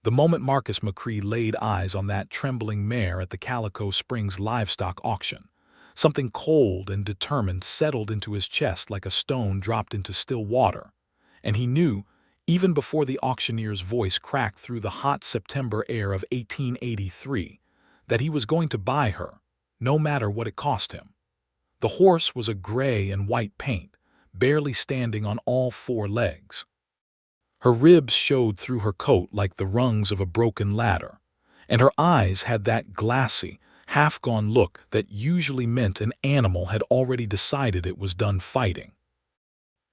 The moment Marcus McCrae laid eyes on that trembling mare at the Calico Springs livestock auction, something cold and determined settled into his chest like a stone dropped into still water, and he knew, even before the auctioneer's voice cracked through the hot September air of 1883, that he was going to buy her, no matter what it cost him. The horse was a gray and white paint, barely standing on all four legs. Her ribs showed through her coat like the rungs of a broken ladder, and her eyes had that glassy, half-gone look that usually meant an animal had already decided it was done fighting.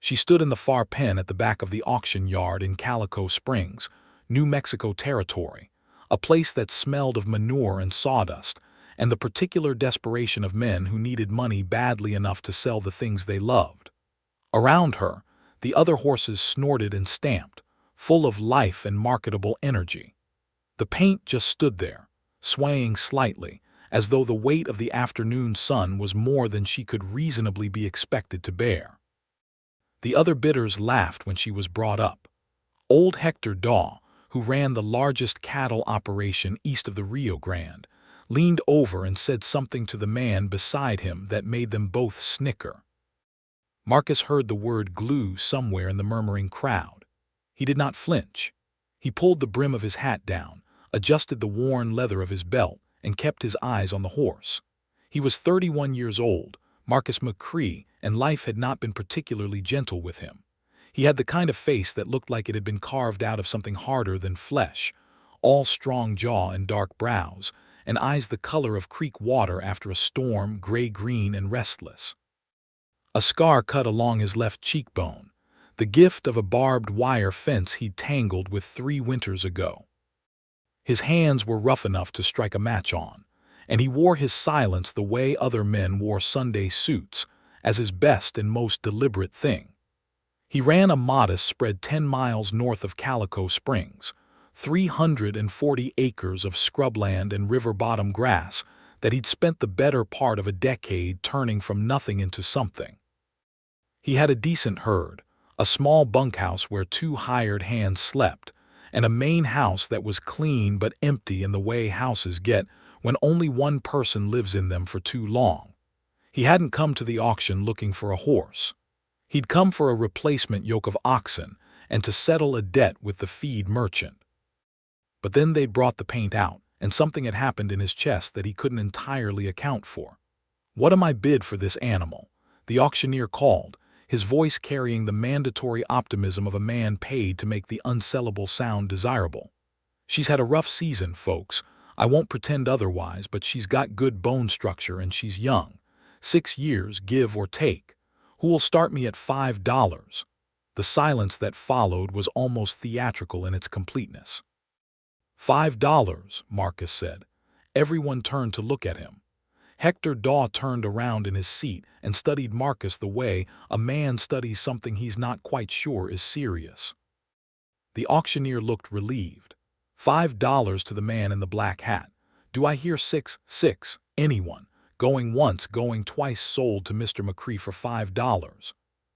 She stood in the far pen at the back of the auction yard in Calico Springs, New Mexico territory, a place that smelled of manure and sawdust, and the particular desperation of men who needed money badly enough to sell the things they loved. Around her, the other horses snorted and stamped, full of life and marketable energy. The paint just stood there, swaying slightly, as though the weight of the afternoon sun was more than she could reasonably be expected to bear. The other bidders laughed when she was brought up. Old Hector Daw, who ran the largest cattle operation east of the Rio Grande, leaned over and said something to the man beside him that made them both snicker. Marcus heard the word glue somewhere in the murmuring crowd. He did not flinch. He pulled the brim of his hat down, adjusted the worn leather of his belt, and kept his eyes on the horse. He was 31 years old, Marcus McCrae, and life had not been particularly gentle with him. He had the kind of face that looked like it had been carved out of something harder than flesh, all strong jaw and dark brows, and eyes the color of creek water after a storm, gray-green and restless. A scar cut along his left cheekbone, the gift of a barbed wire fence he'd tangled with 3 winters ago. His hands were rough enough to strike a match on, and he wore his silence the way other men wore Sunday suits, as his best and most deliberate thing. He ran a modest spread 10 miles north of Calico Springs, 340 acres of scrubland and river-bottom grass that he'd spent the better part of a decade turning from nothing into something. He had a decent herd, a small bunkhouse where 2 hired hands slept, and a main house that was clean but empty in the way houses get when only one person lives in them for too long. He hadn't come to the auction looking for a horse. He'd come for a replacement yoke of oxen and to settle a debt with the feed merchant. But then they'd brought the paint out, and something had happened in his chest that he couldn't entirely account for. "What am I bid for this animal?" the auctioneer called, his voice carrying the mandatory optimism of a man paid to make the unsellable sound desirable. "She's had a rough season, folks. I won't pretend otherwise, but she's got good bone structure and she's young. 6 years, give or take. Who will start me at $5? The silence that followed was almost theatrical in its completeness. $5, Marcus said. Everyone turned to look at him. Hector Daw turned around in his seat and studied Marcus the way a man studies something he's not quite sure is serious. The auctioneer looked relieved. $5 to the man in the black hat. Do I hear 6? Anyone? Going once, going twice, sold to Mr. McCrae for $5.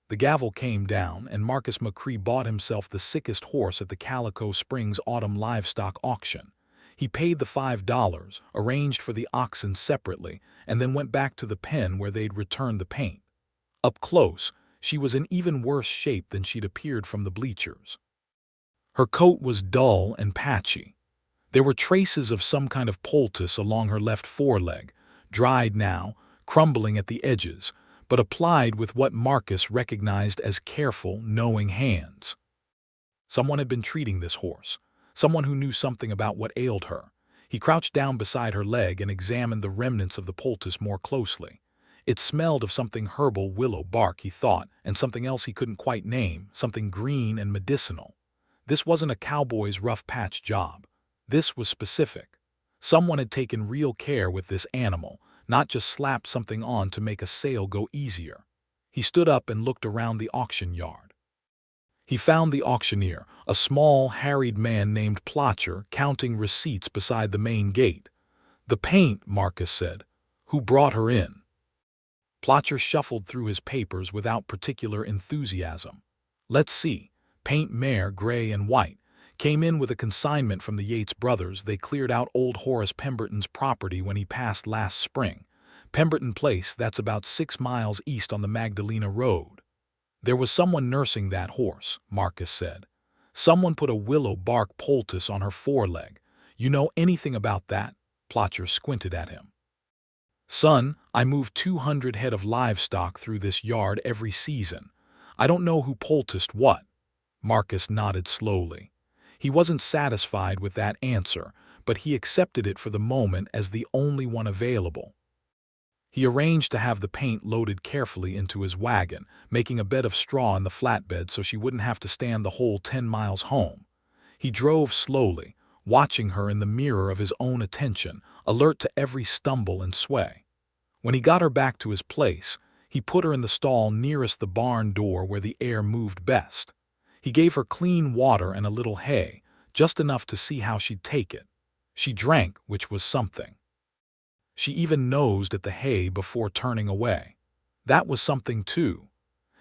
The gavel came down, and Marcus McCrae bought himself the Sickest horse at the Calico Springs autumn livestock auction. He paid the $5, arranged for the oxen separately, and then went back to the pen where they'd returned the paint. Up close, she was in even worse shape than she'd appeared from the bleachers. Her coat was dull and patchy. There were traces of some kind of poultice along her left foreleg, dried now, crumbling at the edges, but applied with what Marcus recognized as careful, knowing hands. Someone had been treating this horse, someone who knew something about what ailed her. He crouched down beside her leg and examined the remnants of the poultice more closely. It smelled of something herbal, willow bark, he thought, and something else he couldn't quite name, something green and medicinal. This wasn't a cowboy's rough patch job. This was specific. Someone had taken real care with this animal, not just slapped something on to make a sale go easier. He stood up and looked around the auction yard. He found the auctioneer, a small, harried man named Plotcher, counting receipts beside the main gate. "The paint," Marcus said. "Who brought her in?" Plotcher shuffled through his papers without particular enthusiasm. "Let's see. Paint mare, gray and white. Came in with a consignment from the Yates brothers. They cleared out old Horace Pemberton's property when he passed last spring. Pemberton Place, that's about 6 miles east on the Magdalena Road. There was someone nursing that horse, Marcus said. Someone put a willow bark poultice on her foreleg. You know anything about that? Plotcher squinted at him. Son, I move 200 head of livestock through this yard every season. I don't know who poulticed what. Marcus nodded slowly. He wasn't satisfied with that answer, but he accepted it for the moment as the only one available. He arranged to have the paint loaded carefully into his wagon, making a bed of straw in the flatbed so she wouldn't have to stand the whole 10 miles home. He drove slowly, watching her in the mirror of his own attention, alert to every stumble and sway. When he got her back to his place, he put her in the stall nearest the barn door where the air moved best. He gave her clean water and a little hay, just enough to see how she'd take it. She drank, which was something. She even nosed at the hay before turning away. That was something too.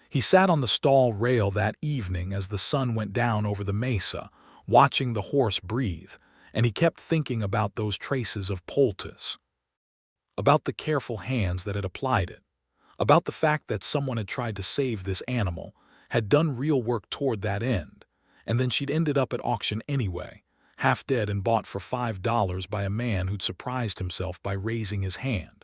He sat on the stall rail that evening as the sun went down over the mesa, watching the horse breathe, and he kept thinking about those traces of poultice. About the careful hands that had applied it. About the fact that someone had tried to save this animal, had done real work toward that end, and then she'd ended up at auction anyway, half dead and bought for $5 by a man who'd surprised himself by raising his hand.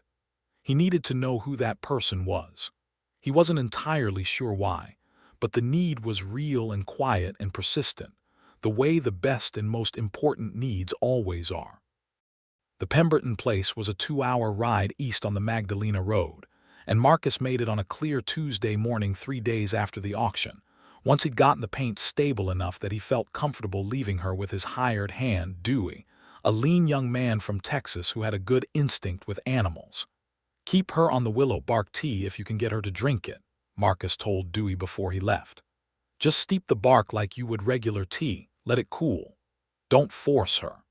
He needed to know who that person was. He wasn't entirely sure why, but the need was real and quiet and persistent, the way the best and most important needs always are. The Pemberton Place was a 2-hour ride east on the Magdalena Road, and Marcus made it on a clear Tuesday morning 3 days after the auction, once he'd gotten the paint stable enough that he felt comfortable leaving her with his hired hand, Dewey, a lean young man from Texas who had a good instinct with animals. Keep her on the willow bark tea if you can get her to drink it, Marcus told Dewey before he left. Just steep the bark like you would regular tea, let it cool. Don't force her.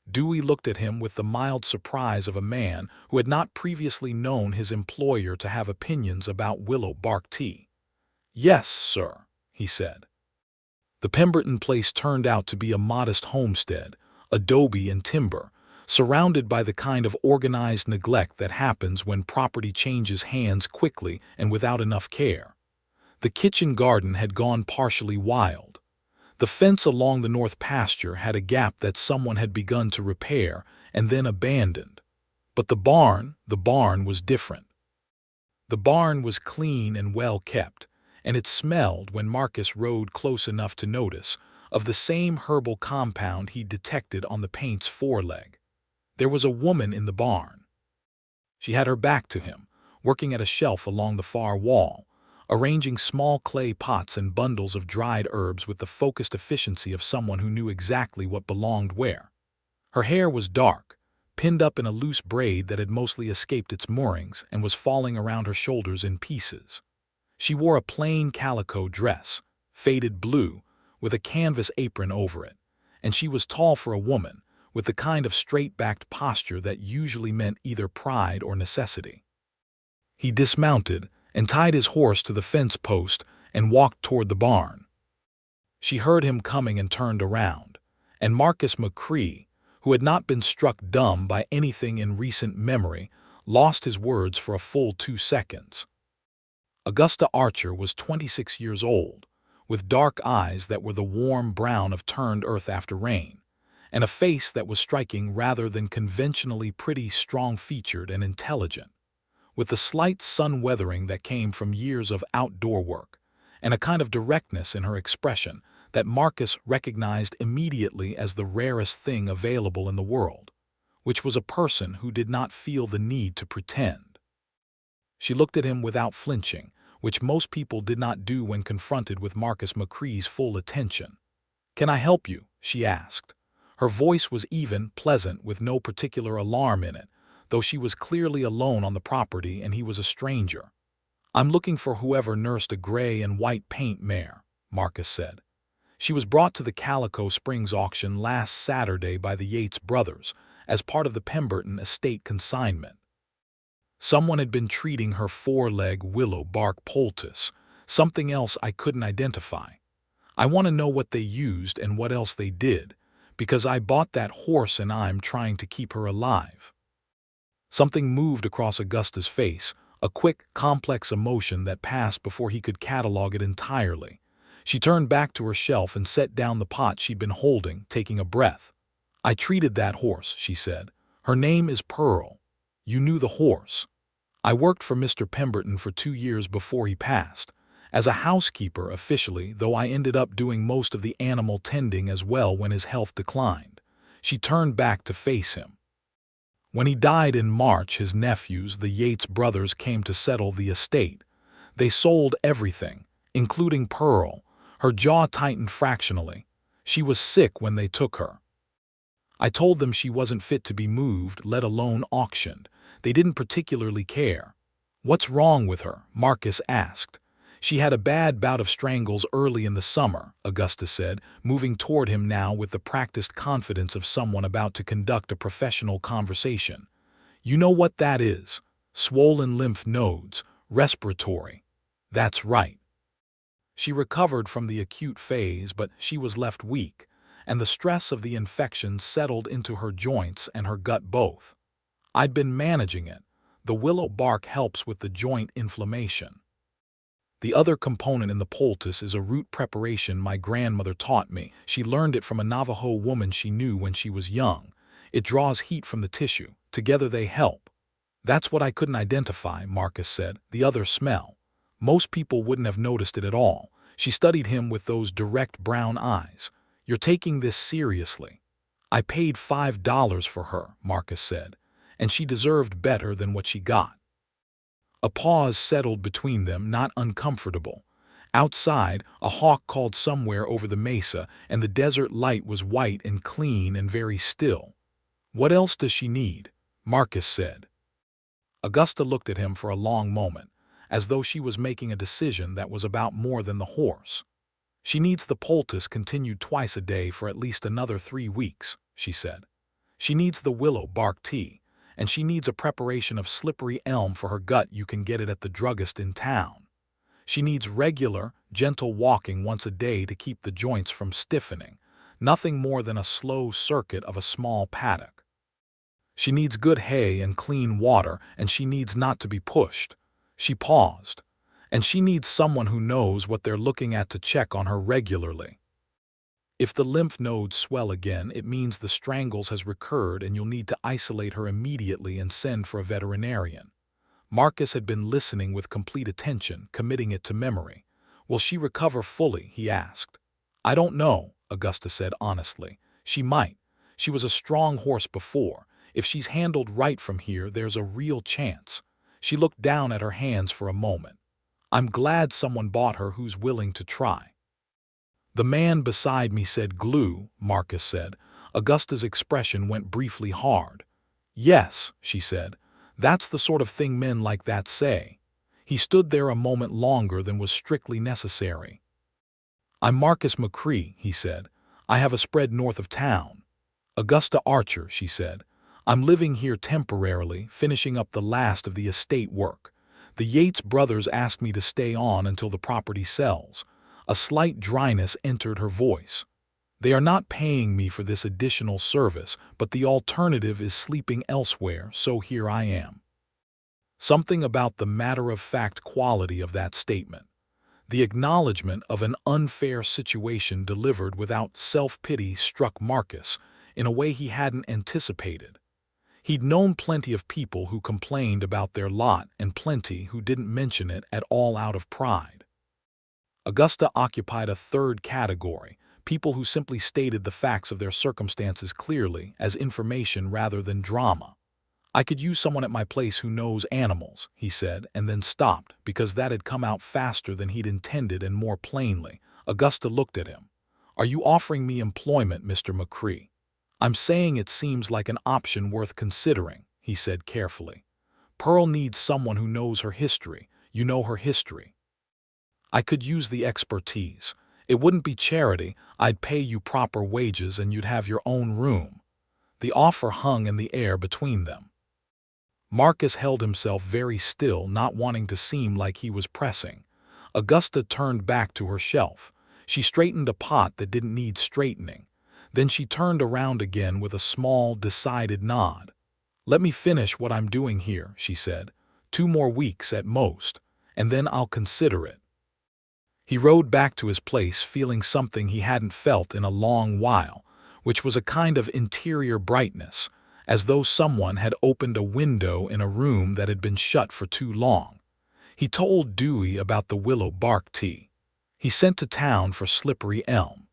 Dewey looked at him with the mild surprise of a man who had not previously known his employer to have opinions about willow bark tea. Yes, sir, he said. The Pemberton Place turned out to be a modest homestead, adobe and timber, surrounded by the kind of organized neglect that happens when property changes hands quickly and without enough care. The kitchen garden had gone partially wild. The fence along the north pasture had a gap that someone had begun to repair and then abandoned. But the barn was different. The barn was clean and well kept, and it smelled, when Marcus rode close enough to notice, of the same herbal compound he detected on the paint's foreleg. There was a woman in the barn. She had her back to him, working at a shelf along the far wall, arranging small clay pots and bundles of dried herbs with the focused efficiency of someone who knew exactly what belonged where. Her hair was dark, pinned up in a loose braid that had mostly escaped its moorings and was falling around her shoulders in pieces. She wore a plain calico dress, faded blue, with a canvas apron over it, and she was tall for a woman, with the kind of straight-backed posture that usually meant either pride or necessity. He dismounted and tied his horse to the fence post and walked toward the barn. She heard him coming and turned around, and Marcus McCrae, who had not been struck dumb by anything in recent memory, lost his words for a full 2 seconds. Augusta Archer was 26 years old, with dark eyes that were the warm brown of turned earth after rain, and a face that was striking rather than conventionally pretty, strong-featured and intelligent, with the slight sun-weathering that came from years of outdoor work, and a kind of directness in her expression that Marcus recognized immediately as the rarest thing available in the world, which was a person who did not feel the need to pretend. She looked at him without flinching, which most people did not do when confronted with Marcus McCrae's full attention. "Can I help you?" she asked. Her voice was even, pleasant, with no particular alarm in it, though she was clearly alone on the property and he was a stranger. "I'm looking for whoever nursed a gray and white paint mare," Marcus said. "She was brought to the Calico Springs auction last Saturday by the Yates brothers as part of the Pemberton estate consignment. Someone had been treating her foreleg willow bark poultice, something else I couldn't identify. I want to know what they used and what else they did, because I bought that horse and I'm trying to keep her alive." Something moved across Augusta's face, a quick, complex emotion that passed before he could catalog it entirely. She turned back to her shelf and set down the pot she'd been holding, taking a breath. "I treated that horse," she said. "Her name is Pearl. You knew the horse. I worked for Mr. Pemberton for 2 years before he passed. As a housekeeper officially, though I ended up doing most of the animal tending as well when his health declined." She turned back to face him. "When he died in March, his nephews, the Yates brothers, came to settle the estate. They sold everything, including Pearl." Her jaw tightened fractionally. "She was sick when they took her. I told them she wasn't fit to be moved, let alone auctioned. They didn't particularly care." "What's wrong with her?" Marcus asked. "She had a bad bout of strangles early in the summer," Augusta said, moving toward him now with the practiced confidence of someone about to conduct a professional conversation. "You know what that is? Swollen lymph nodes, respiratory." "That's right." She recovered from the acute phase, but she was left weak, and the stress of the infection settled into her joints and her gut both. "I'd been managing it. The willow bark helps with the joint inflammation. The other component in the poultice is a root preparation my grandmother taught me. She learned it from a Navajo woman she knew when she was young. It draws heat from the tissue. Together they help." "That's what I couldn't identify," Marcus said. "The other smell. Most people wouldn't have noticed it at all." She studied him with those direct brown eyes. "You're taking this seriously." "I paid $5 for her," Marcus said, "and she deserved better than what she got." A pause settled between them, not uncomfortable. Outside, a hawk called somewhere over the mesa, and the desert light was white and clean and very still. "What else does she need?" Marcus said. Augusta looked at him for a long moment, as though she was making a decision that was about more than the horse. "She needs the poultice continued twice a day for at least another 3 weeks," she said. "She needs the willow bark tea, and she needs a preparation of slippery elm for her gut. You can get it at the druggist in town. She needs regular, gentle walking once a day to keep the joints from stiffening, nothing more than a slow circuit of a small paddock. She needs good hay and clean water, and she needs not to be pushed." She paused. "And she needs someone who knows what they're looking at to check on her regularly. If the lymph nodes swell again, it means the strangles has recurred and you'll need to isolate her immediately and send for a veterinarian." Marcus had been listening with complete attention, committing it to memory. "Will she recover fully?" he asked. "I don't know," Augusta said honestly. "She might. She was a strong horse before. If she's handled right from here, there's a real chance." She looked down at her hands for a moment. "I'm glad someone bought her who's willing to try." "The man beside me said glue," Marcus said. Augusta's expression went briefly hard. "Yes," she said. "That's the sort of thing men like that say." He stood there a moment longer than was strictly necessary. "I'm Marcus McCrae," he said. "I have a spread north of town." "Augusta Archer," she said. "I'm living here temporarily, finishing up the last of the estate work. The Yates brothers asked me to stay on until the property sells." A slight dryness entered her voice. "They are not paying me for this additional service, but the alternative is sleeping elsewhere, so here I am." Something about the matter-of-fact quality of that statement, the acknowledgement of an unfair situation delivered without self-pity, struck Marcus in a way he hadn't anticipated. He'd known plenty of people who complained about their lot and plenty who didn't mention it at all out of pride. Augusta occupied a third category, people who simply stated the facts of their circumstances clearly as information rather than drama. "I could use someone at my place who knows animals," he said, and then stopped, because that had come out faster than he'd intended and more plainly. Augusta looked at him. "Are you offering me employment, Mr. McCrae?" "I'm saying it seems like an option worth considering," he said carefully. "Pearl needs someone who knows her history. You know her history. I could use the expertise. It wouldn't be charity. I'd pay you proper wages and you'd have your own room." The offer hung in the air between them. Marcus held himself very still, not wanting to seem like he was pressing. Augusta turned back to her shelf. She straightened a pot that didn't need straightening. Then she turned around again with a small, decided nod. "Let me finish what I'm doing here," she said. "2 more weeks at most, and then I'll consider it." He rode back to his place feeling something he hadn't felt in a long while, which was a kind of interior brightness, as though someone had opened a window in a room that had been shut for too long. He told Dewey about the willow bark tea. He sent to town for slippery elm.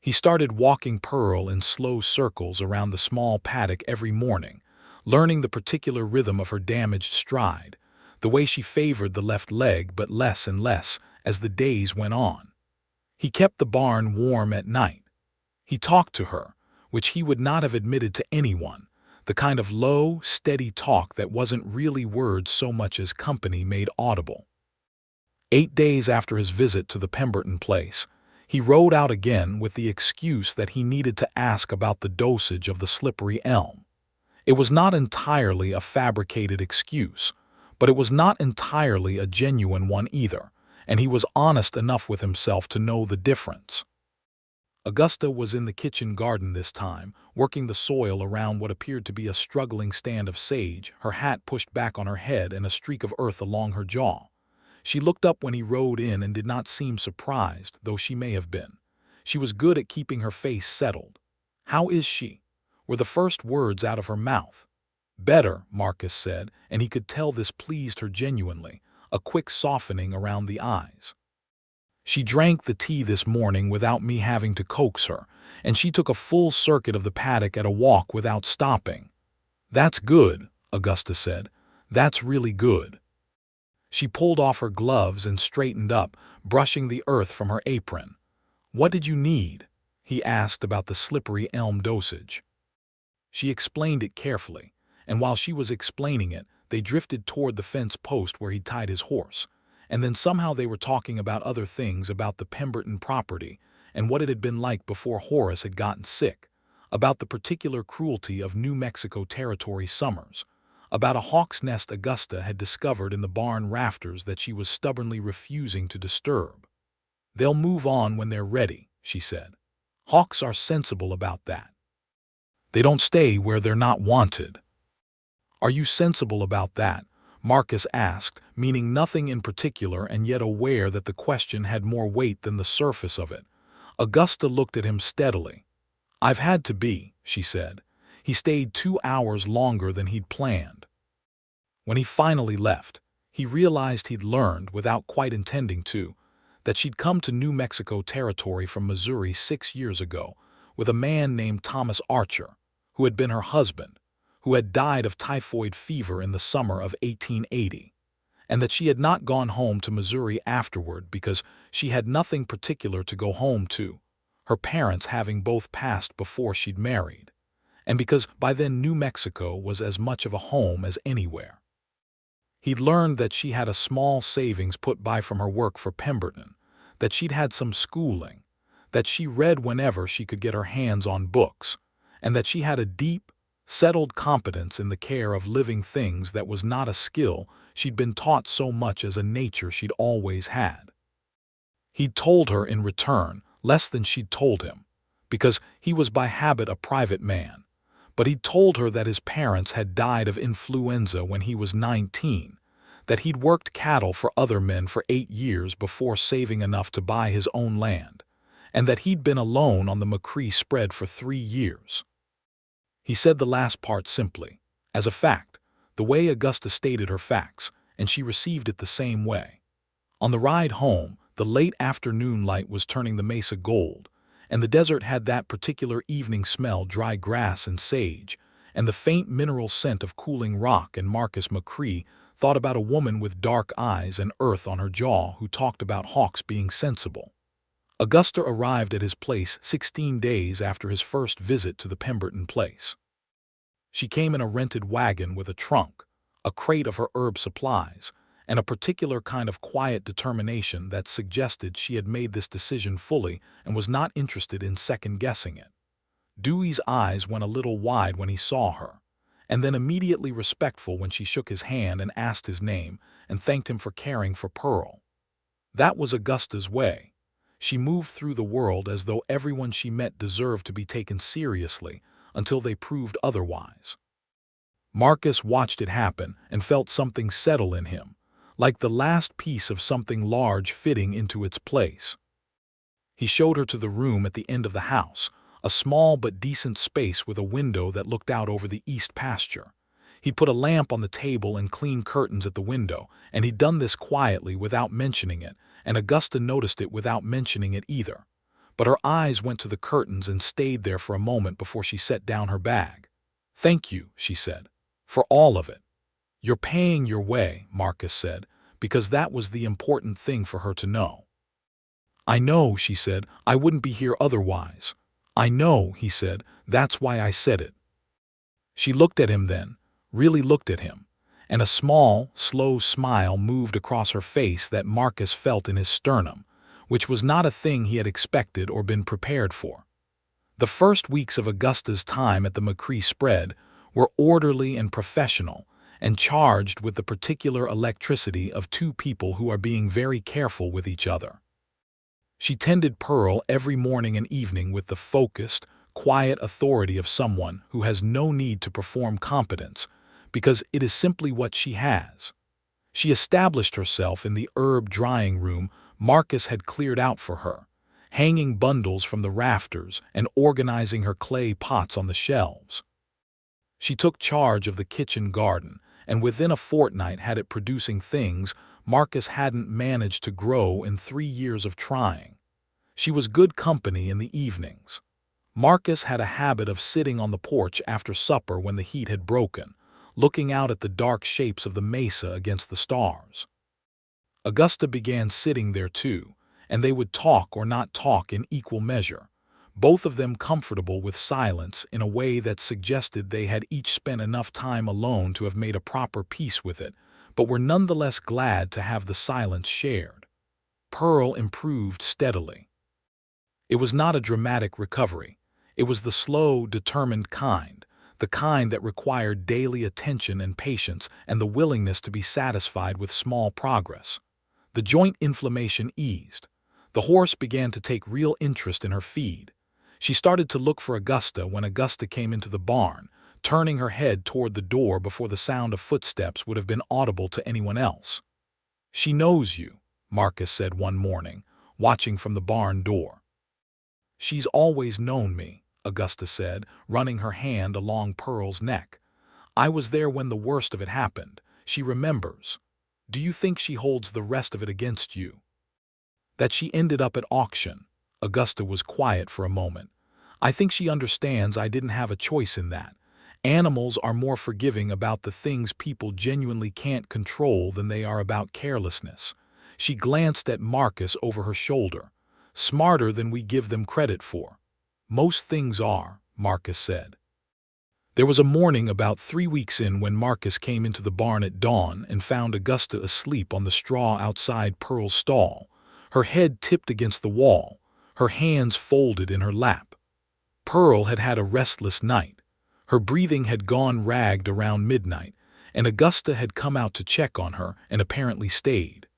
He started walking Pearl in slow circles around the small paddock every morning, learning the particular rhythm of her damaged stride, the way she favored the left leg but less and less as the days went on. He kept the barn warm at night. He talked to her, which he would not have admitted to anyone, the kind of low, steady talk that wasn't really words so much as company made audible. 8 days after his visit to the Pemberton place, he rode out again with the excuse that he needed to ask about the dosage of the slippery elm. It was not entirely a fabricated excuse, but it was not entirely a genuine one either, and he was honest enough with himself to know the difference. Augusta was in the kitchen garden this time, working the soil around what appeared to be a struggling stand of sage, her hat pushed back on her head and a streak of earth along her jaw. She looked up when he rode in and did not seem surprised, though she may have been. She was good at keeping her face settled. "How is she?" were the first words out of her mouth. "Better," Marcus said, and he could tell this pleased her genuinely, a quick softening around the eyes. "She drank the tea this morning without me having to coax her, and she took a full circuit of the paddock at a walk without stopping." "That's good," Augusta said. "That's really good." She pulled off her gloves and straightened up, brushing the earth from her apron. "What did you need?" he asked about the slippery elm dosage. She explained it carefully, and while she was explaining it, they drifted toward the fence post where he'd tied his horse, and then somehow they were talking about other things about the Pemberton property and what it had been like before Horace had gotten sick, about the particular cruelty of New Mexico Territory summers, about a hawk's nest Augusta had discovered in the barn rafters that she was stubbornly refusing to disturb. "They'll move on when they're ready," she said. "Hawks are sensible about that. They don't stay where they're not wanted." "Are you sensible about that?" Marcus asked, meaning nothing in particular and yet aware that the question had more weight than the surface of it. Augusta looked at him steadily. "I've had to be," she said. He stayed 2 hours longer than he'd planned. When he finally left, he realized he'd learned, without quite intending to, that she'd come to New Mexico Territory from Missouri 6 years ago with a man named Thomas Archer, who had been her husband, who had died of typhoid fever in the summer of 1880, and that she had not gone home to Missouri afterward because she had nothing particular to go home to, her parents having both passed before she'd married, and because by then New Mexico was as much of a home as anywhere. He'd learned that she had a small savings put by from her work for Pemberton, that she'd had some schooling, that she read whenever she could get her hands on books, and that she had a deep, settled competence in the care of living things that was not a skill she'd been taught so much as a nature she'd always had. He'd told her in return less than she'd told him, because he was by habit a private man, but he'd told her that his parents had died of influenza when he was 19, that he'd worked cattle for other men for 8 years before saving enough to buy his own land, and that he'd been alone on the McCrae spread for 3 years. He said the last part simply, as a fact, the way Augusta stated her facts, and she received it the same way. On the ride home, the late afternoon light was turning the mesa gold, and the desert had that particular evening smell, dry grass and sage, and the faint mineral scent of cooling rock, and Marcus McCrae thought about a woman with dark eyes and earth on her jaw who talked about hawks being sensible. Augusta arrived at his place 16 days after his first visit to the Pemberton place. She came in a rented wagon with a trunk, a crate of her herb supplies, and a particular kind of quiet determination that suggested she had made this decision fully and was not interested in second-guessing it. Dewey's eyes went a little wide when he saw her, and then immediately respectful when she shook his hand and asked his name and thanked him for caring for Pearl. That was Augusta's way. She moved through the world as though everyone she met deserved to be taken seriously until they proved otherwise. Marcus watched it happen and felt something settle in him, like the last piece of something large fitting into its place. He showed her to the room at the end of the house, a small but decent space with a window that looked out over the east pasture. He put a lamp on the table and clean curtains at the window, and he'd done this quietly without mentioning it, and Augusta noticed it without mentioning it either. But her eyes went to the curtains and stayed there for a moment before she set down her bag. "Thank you," she said, "for all of it." "You're paying your way," Marcus said, because that was the important thing for her to know. "I know," she said, "I wouldn't be here otherwise." "I know," he said, "that's why I said it." She looked at him then, really looked at him, and a small, slow smile moved across her face that Marcus felt in his sternum, which was not a thing he had expected or been prepared for. The first weeks of Augusta's time at the McCrae spread were orderly and professional, and charged with the particular electricity of two people who are being very careful with each other. She tended Pearl every morning and evening with the focused, quiet authority of someone who has no need to perform competence, because it is simply what she has. She established herself in the herb drying room Marcus had cleared out for her, hanging bundles from the rafters and organizing her clay pots on the shelves. She took charge of the kitchen garden, and within a fortnight had it producing things Marcus hadn't managed to grow in 3 years of trying. She was good company in the evenings. Marcus had a habit of sitting on the porch after supper when the heat had broken, looking out at the dark shapes of the mesa against the stars. Augusta began sitting there too, and they would talk or not talk in equal measure, both of them comfortable with silence in a way that suggested they had each spent enough time alone to have made a proper peace with it, but were nonetheless glad to have the silence shared. Pearl improved steadily. It was not a dramatic recovery. It was the slow, determined kind, the kind that required daily attention and patience and the willingness to be satisfied with small progress. The joint inflammation eased. The horse began to take real interest in her feed. She started to look for Augusta when Augusta came into the barn, turning her head toward the door before the sound of footsteps would have been audible to anyone else. "She knows you," Marcus said one morning, watching from the barn door. "She's always known me," Augusta said, running her hand along Pearl's neck. "I was there when the worst of it happened. She remembers. Do you think she holds the rest of it against you?" "That she ended up at auction." Augusta was quiet for a moment. "I think she understands I didn't have a choice in that. Animals are more forgiving about the things people genuinely can't control than they are about carelessness." She glanced at Marcus over her shoulder. "Smarter than we give them credit for." "Most things are," Marcus said. There was a morning about 3 weeks in when Marcus came into the barn at dawn and found Augusta asleep on the straw outside Pearl's stall, her head tipped against the wall, her hands folded in her lap. Pearl had had a restless night. Her breathing had gone ragged around midnight, and Augusta had come out to check on her and apparently stayed.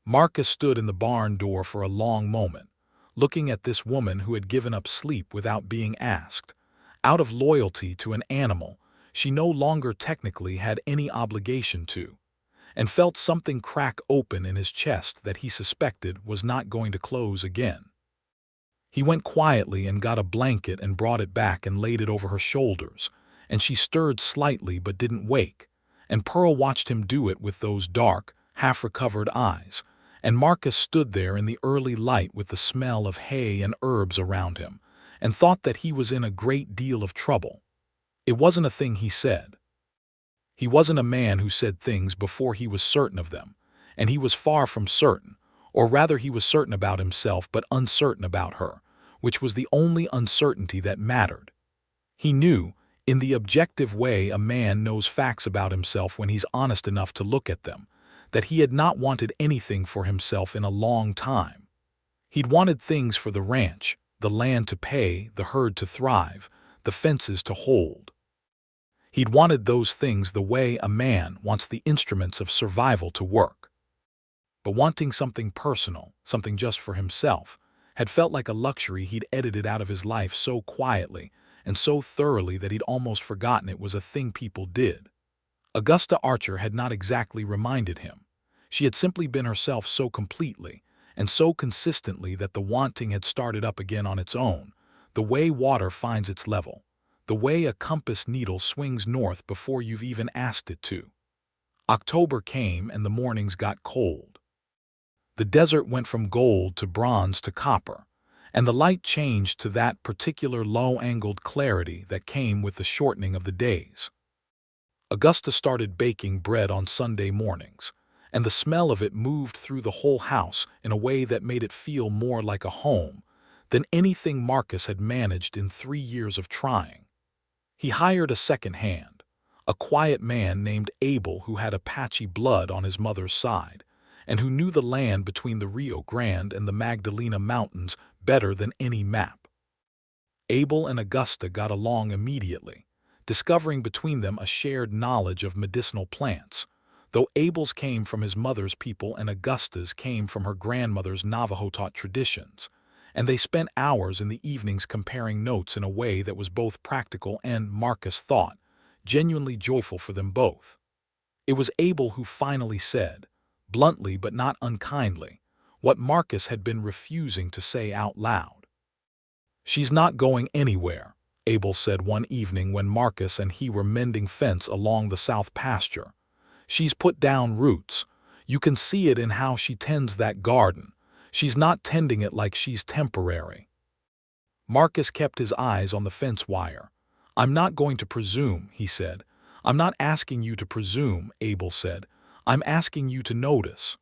Marcus stood in the barn door for a long moment, looking at this woman who had given up sleep without being asked. Out of loyalty to an animal she no longer technically had any obligation to, and felt something crack open in his chest that he suspected was not going to close again. He went quietly and got a blanket and brought it back and laid it over her shoulders, and she stirred slightly but didn't wake, and Pearl watched him do it with those dark, half-recovered eyes, and Marcus stood there in the early light with the smell of hay and herbs around him, and thought that he was in a great deal of trouble. It wasn't a thing he said. He wasn't a man who said things before he was certain of them, and he was far from certain, or rather he was certain about himself but uncertain about her, which was the only uncertainty that mattered. He knew, in the objective way a man knows facts about himself when he's honest enough to look at them, that he had not wanted anything for himself in a long time. He'd wanted things for the ranch, the land to pay, the herd to thrive, the fences to hold. He'd wanted those things the way a man wants the instruments of survival to work. but wanting something personal, something just for himself, had felt like a luxury he'd edited out of his life so quietly and so thoroughly that he'd almost forgotten it was a thing people did. Augusta Archer had not exactly reminded him. She had simply been herself so completely and so consistently that the wanting had started up again on its own, the way water finds its level, the way a compass needle swings north before you've even asked it to. October came and the mornings got cold. The desert went from gold to bronze to copper, and the light changed to that particular low-angled clarity that came with the shortening of the days. Augusta started baking bread on Sunday mornings, and the smell of it moved through the whole house in a way that made it feel more like a home than anything Marcus had managed in 3 years of trying. He hired a second hand, a quiet man named Abel who had Apache blood on his mother's side, and who knew the land between the Rio Grande and the Magdalena Mountains better than any map. Abel and Augusta got along immediately, discovering between them a shared knowledge of medicinal plants, though Abel's came from his mother's people and Augusta's came from her grandmother's Navajo-taught traditions, and they spent hours in the evenings comparing notes in a way that was both practical and, Marcus thought, genuinely joyful for them both. It was Abel who finally said, bluntly but not unkindly, what Marcus had been refusing to say out loud. "She's not going anywhere," Abel said one evening when Marcus and he were mending fence along the south pasture. "She's put down roots. You can see it in how she tends that garden. She's not tending it like she's temporary." Marcus kept his eyes on the fence wire. "I'm not going to presume," he said. "I'm not asking you to presume," Abel said. "I'm asking you to notice."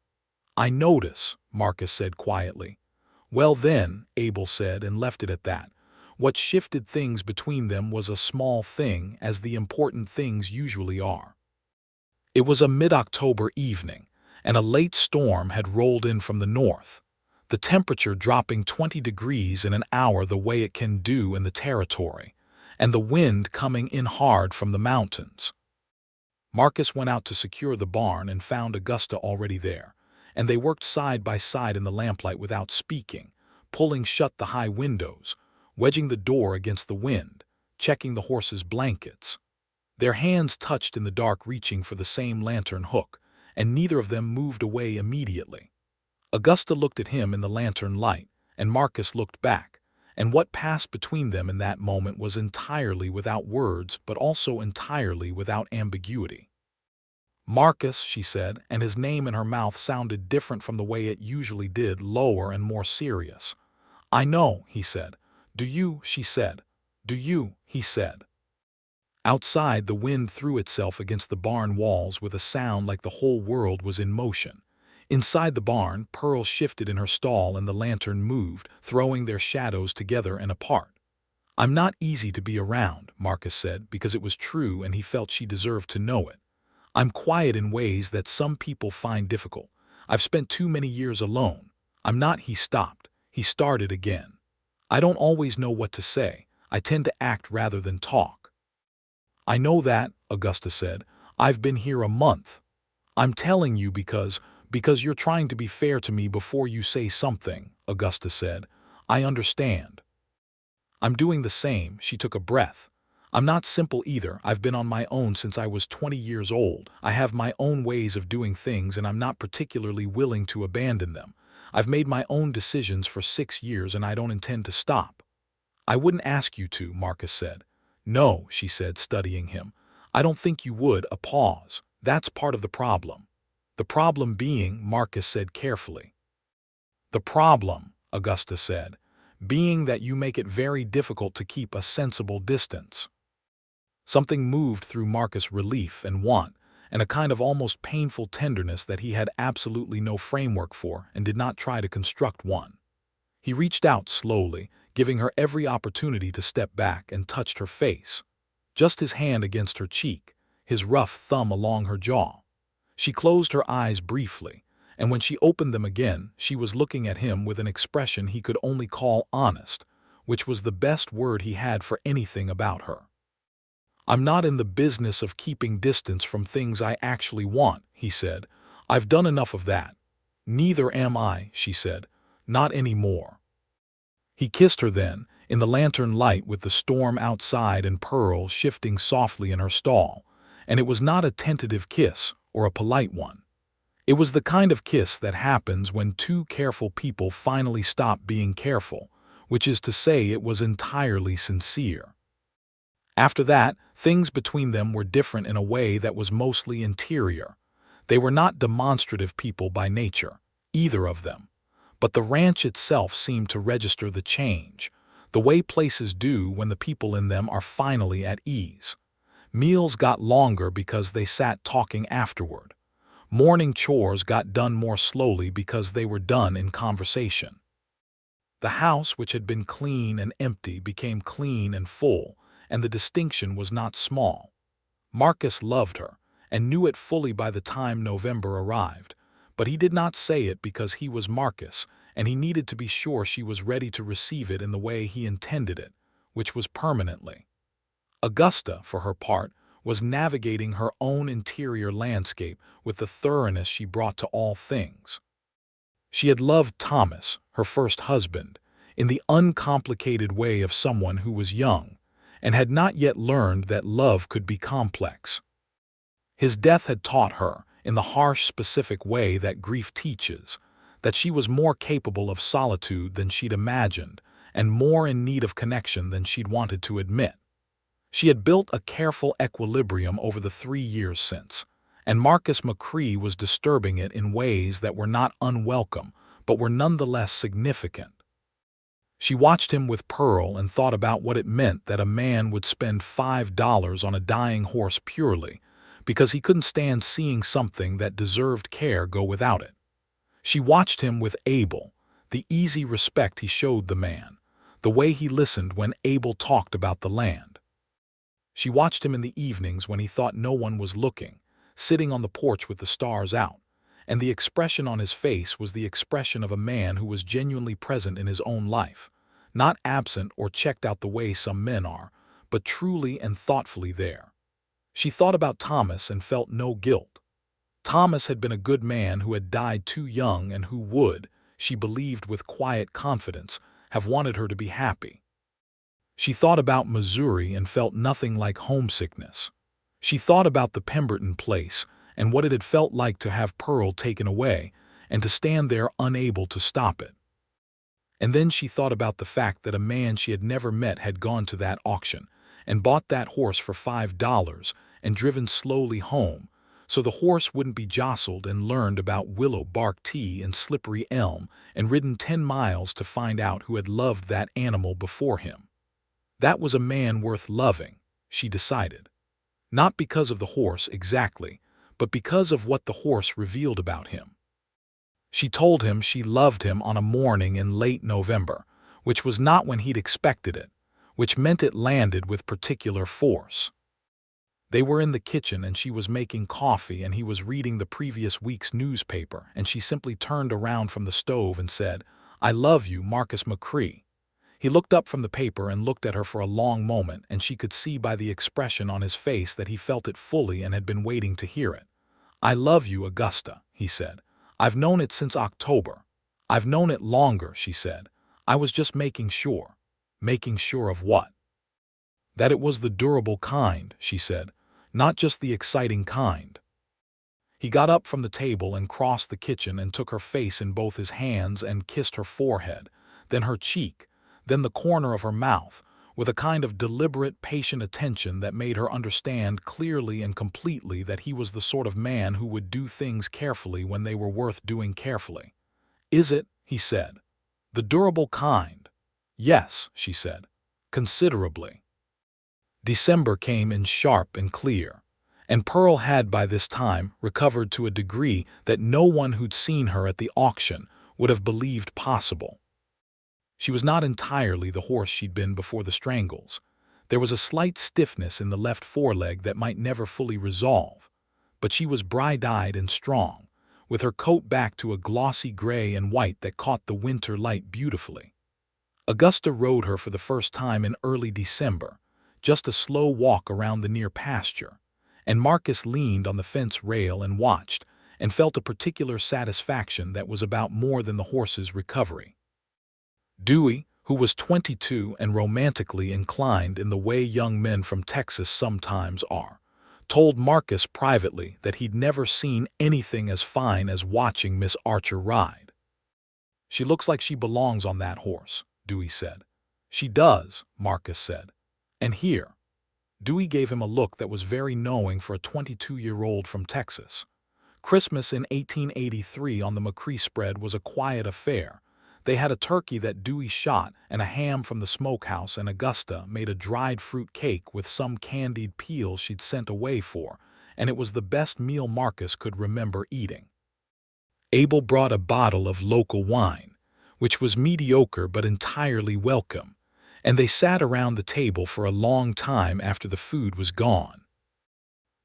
"I notice," Marcus said quietly. "Well then," Abel said, and left it at that. What shifted things between them was a small thing, as the important things usually are. It was a mid-October evening, and a late storm had rolled in from the north, the temperature dropping 20 degrees in an hour the way it can do in the territory, and the wind coming in hard from the mountains. Marcus went out to secure the barn and found Augusta already there, and they worked side by side in the lamplight without speaking, pulling shut the high windows, wedging the door against the wind, checking the horses' blankets. Their hands touched in the dark, reaching for the same lantern hook, and neither of them moved away immediately. Augusta looked at him in the lantern light, and Marcus looked back, and what passed between them in that moment was entirely without words, but also entirely without ambiguity. "Marcus," she said, and his name in her mouth sounded different from the way it usually did, lower and more serious. "I know," he said. "Do you?" she said. "Do you?" he said. Outside, the wind threw itself against the barn walls with a sound like the whole world was in motion. Inside the barn, Pearl shifted in her stall and the lantern moved, throwing their shadows together and apart. "I'm not easy to be around," Marcus said, because it was true and he felt she deserved to know it. "I'm quiet in ways that some people find difficult. I've spent too many years alone. I'm not—" He stopped. He started again. "I don't always know what to say. I tend to act rather than talk." "I know that," Augusta said. "I've been here a month. I'm telling you because you're trying to be fair to me before you say something," Augusta said. "I understand." "I'm doing the same." She took a breath. "I'm not simple either. I've been on my own since I was 20 years old. I have my own ways of doing things and I'm not particularly willing to abandon them. I've made my own decisions for 6 years and I don't intend to stop." "I wouldn't ask you to," Marcus said. "No," she said, studying him. "I don't think you would." A pause. "That's part of the problem." "The problem being," Marcus said carefully. "The problem," Augusta said, "being that you make it very difficult to keep a sensible distance." Something moved through Marcus, relief and want, and a kind of almost painful tenderness that he had absolutely no framework for and did not try to construct one. He reached out slowly, giving her every opportunity to step back, and touched her face. Just his hand against her cheek, his rough thumb along her jaw. She closed her eyes briefly, and when she opened them again, she was looking at him with an expression he could only call honest, which was the best word he had for anything about her. "I'm not in the business of keeping distance from things I actually want," he said. "I've done enough of that. "Neither am I," she said. "Not anymore." He kissed her then, in the lantern light with the storm outside and Pearl shifting softly in her stall, and it was not a tentative kiss or a polite one. It was the kind of kiss that happens when two careful people finally stop being careful, which is to say it was entirely sincere. After that, things between them were different in a way that was mostly interior. They were not demonstrative people by nature, either of them. But the ranch itself seemed to register the change, the way places do when the people in them are finally at ease. Meals got longer because they sat talking afterward. Morning chores got done more slowly because they were done in conversation. The house, which had been clean and empty, became clean and full, and the distinction was not small. Marcus loved her, and knew it fully by the time November arrived, but he did not say it because he was Marcus, and he needed to be sure she was ready to receive it in the way he intended it, which was permanently. Augusta, for her part, was navigating her own interior landscape with the thoroughness she brought to all things. She had loved Thomas, her first husband, in the uncomplicated way of someone who was young, and had not yet learned that love could be complex. His death had taught her, in the harsh, specific way that grief teaches, that she was more capable of solitude than she'd imagined, and more in need of connection than she'd wanted to admit. She had built a careful equilibrium over the 3 years since, and Marcus McCrae was disturbing it in ways that were not unwelcome, but were nonetheless significant. She watched him with Pearl and thought about what it meant that a man would spend $5 on a dying horse purely because he couldn't stand seeing something that deserved care go without it. She watched him with Abel, the easy respect he showed the man, the way he listened when Abel talked about the land. She watched him in the evenings when he thought no one was looking, sitting on the porch with the stars out, and the expression on his face was the expression of a man who was genuinely present in his own life, not absent or checked out the way some men are, but truly and thoughtfully there. She thought about Thomas and felt no guilt. Thomas had been a good man who had died too young and who would, she believed with quiet confidence, have wanted her to be happy. She thought about Missouri and felt nothing like homesickness. She thought about the Pemberton place and what it had felt like to have Pearl taken away and to stand there unable to stop it. And then she thought about the fact that a man she had never met had gone to that auction and bought that horse for $5 and driven slowly home, so the horse wouldn't be jostled, and learned about willow bark tea and slippery elm and ridden 10 miles to find out who had loved that animal before him. That was a man worth loving, she decided. Not because of the horse exactly, but because of what the horse revealed about him. She told him she loved him on a morning in late November, which was not when he'd expected it, which meant it landed with particular force. They were in the kitchen and she was making coffee and he was reading the previous week's newspaper, and she simply turned around from the stove and said, "I love you, Marcus McCrae." He looked up from the paper and looked at her for a long moment, and she could see by the expression on his face that he felt it fully and had been waiting to hear it. "I love you, Augusta," he said. "I've known it since October." "I've known it longer," she said. "I was just making sure." "Making sure of what?" "That it was the durable kind," she said. "Not just the exciting kind." He got up from the table and crossed the kitchen and took her face in both his hands and kissed her forehead, then her cheek, then the corner of her mouth, with a kind of deliberate, patient attention that made her understand clearly and completely that he was the sort of man who would do things carefully when they were worth doing carefully. "Is it?" he said. "The durable kind?" "Yes," she said. "Considerably." December came in sharp and clear, and Pearl had by this time recovered to a degree that no one who'd seen her at the auction would have believed possible. She was not entirely the horse she'd been before the strangles. There was a slight stiffness in the left foreleg that might never fully resolve, but she was bright-eyed and strong, with her coat back to a glossy gray and white that caught the winter light beautifully. Augusta rode her for the first time in early December, just a slow walk around the near pasture, and Marcus leaned on the fence rail and watched, and felt a particular satisfaction that was about more than the horse's recovery. Dewey, who was 22 and romantically inclined in the way young men from Texas sometimes are, told Marcus privately that he'd never seen anything as fine as watching Miss Archer ride. "She looks like she belongs on that horse," Dewey said. "She does," Marcus said. "And here." Dewey gave him a look that was very knowing for a 22-year-old from Texas. Christmas in 1883 on the McCrae spread was a quiet affair. They had a turkey that Dewey shot and a ham from the smokehouse, and Augusta made a dried fruit cake with some candied peels she'd sent away for, and it was the best meal Marcus could remember eating. Abel brought a bottle of local wine, which was mediocre but entirely welcome, and they sat around the table for a long time after the food was gone.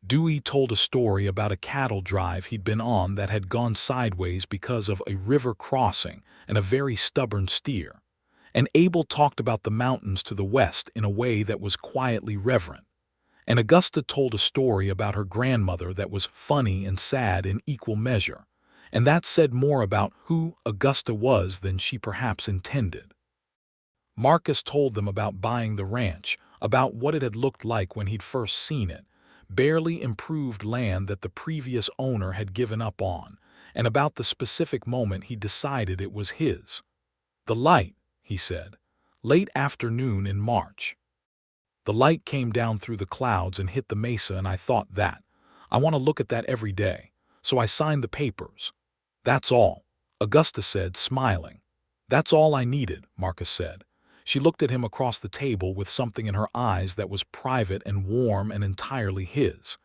Dewey told a story about a cattle drive he'd been on that had gone sideways because of a river crossing and a very stubborn steer, and Abel talked about the mountains to the west in a way that was quietly reverent, and Augusta told a story about her grandmother that was funny and sad in equal measure, and that said more about who Augusta was than she perhaps intended. Marcus told them about buying the ranch, about what it had looked like when he'd first seen it, barely improved land that the previous owner had given up on, and about the specific moment he decided it was his. "The light," he said. "Late afternoon in March. The light came down through the clouds and hit the mesa, and I thought that. I want to look at that every day. So I signed the papers. That's all," Augusta said, smiling. "That's all I needed," Marcus said. She looked at him across the table with something in her eyes that was private and warm and entirely his.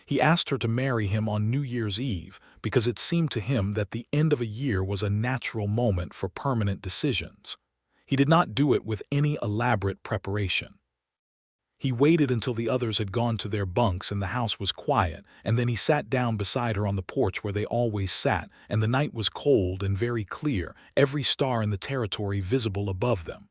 He asked her to marry him on New Year's Eve because it seemed to him that the end of a year was a natural moment for permanent decisions. He did not do it with any elaborate preparation. He waited until the others had gone to their bunks and the house was quiet, and then he sat down beside her on the porch where they always sat, and the night was cold and very clear, every star in the territory visible above them.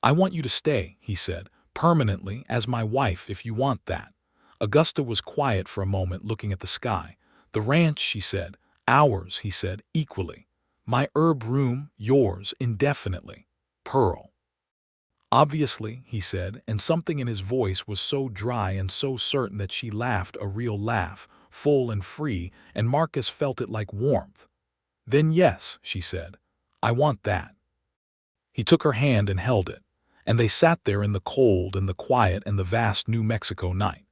"I want you to stay," he said, "permanently, as my wife if you want that." Augusta was quiet for a moment, looking at the sky. "The ranch," she said. "Ours," he said, "equally. My herb room, yours, indefinitely. Pearl." "Obviously," he said, and something in his voice was so dry and so certain that she laughed a real laugh, full and free, and Marcus felt it like warmth. "Then yes," she said, "I want that." He took her hand and held it, and they sat there in the cold and the quiet and the vast New Mexico night.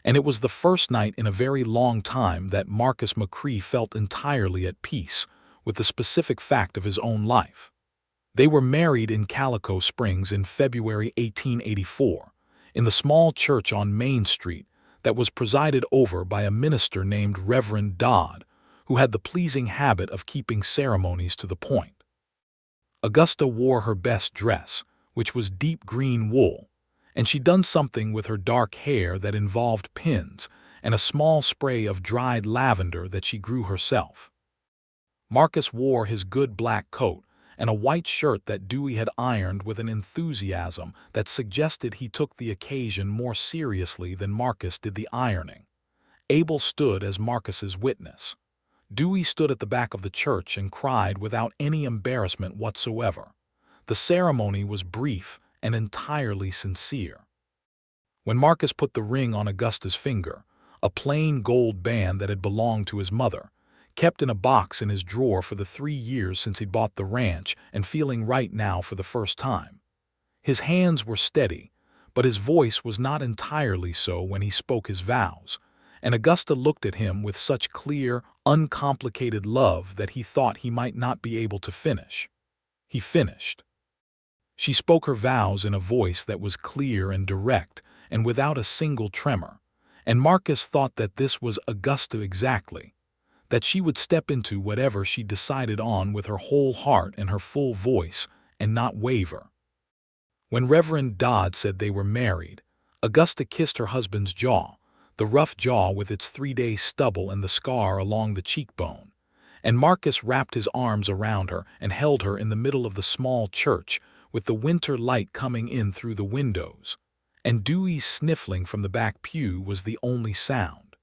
And it was the first night in a very long time that Marcus McCrae felt entirely at peace with the specific fact of his own life. They were married in Calico Springs in February 1884, in the small church on Main Street that was presided over by a minister named Reverend Dodd, who had the pleasing habit of keeping ceremonies to the point. Augusta wore her best dress, which was deep green wool, and she'd done something with her dark hair that involved pins and a small spray of dried lavender that she grew herself. Marcus wore his good black coat and a white shirt that Dewey had ironed with an enthusiasm that suggested he took the occasion more seriously than Marcus did the ironing. Abel stood as Marcus's witness. Dewey stood at the back of the church and cried without any embarrassment whatsoever. The ceremony was brief and entirely sincere. When Marcus put the ring on Augusta's finger, a plain gold band that had belonged to his mother, kept in a box in his drawer for the 3 years since he'd bought the ranch and feeling right now for the first time. His hands were steady, but his voice was not entirely so when he spoke his vows, and Augusta looked at him with such clear, uncomplicated love that he thought he might not be able to finish. He finished. She spoke her vows in a voice that was clear and direct and without a single tremor, and Marcus thought that this was Augusta exactly, that she would step into whatever she decided on with her whole heart and her full voice and not waver. When Reverend Dodd said they were married, Augusta kissed her husband's jaw, the rough jaw with its 3-day stubble and the scar along the cheekbone, and Marcus wrapped his arms around her and held her in the middle of the small church with the winter light coming in through the windows, and Dewey's sniffling from the back pew was the only sound.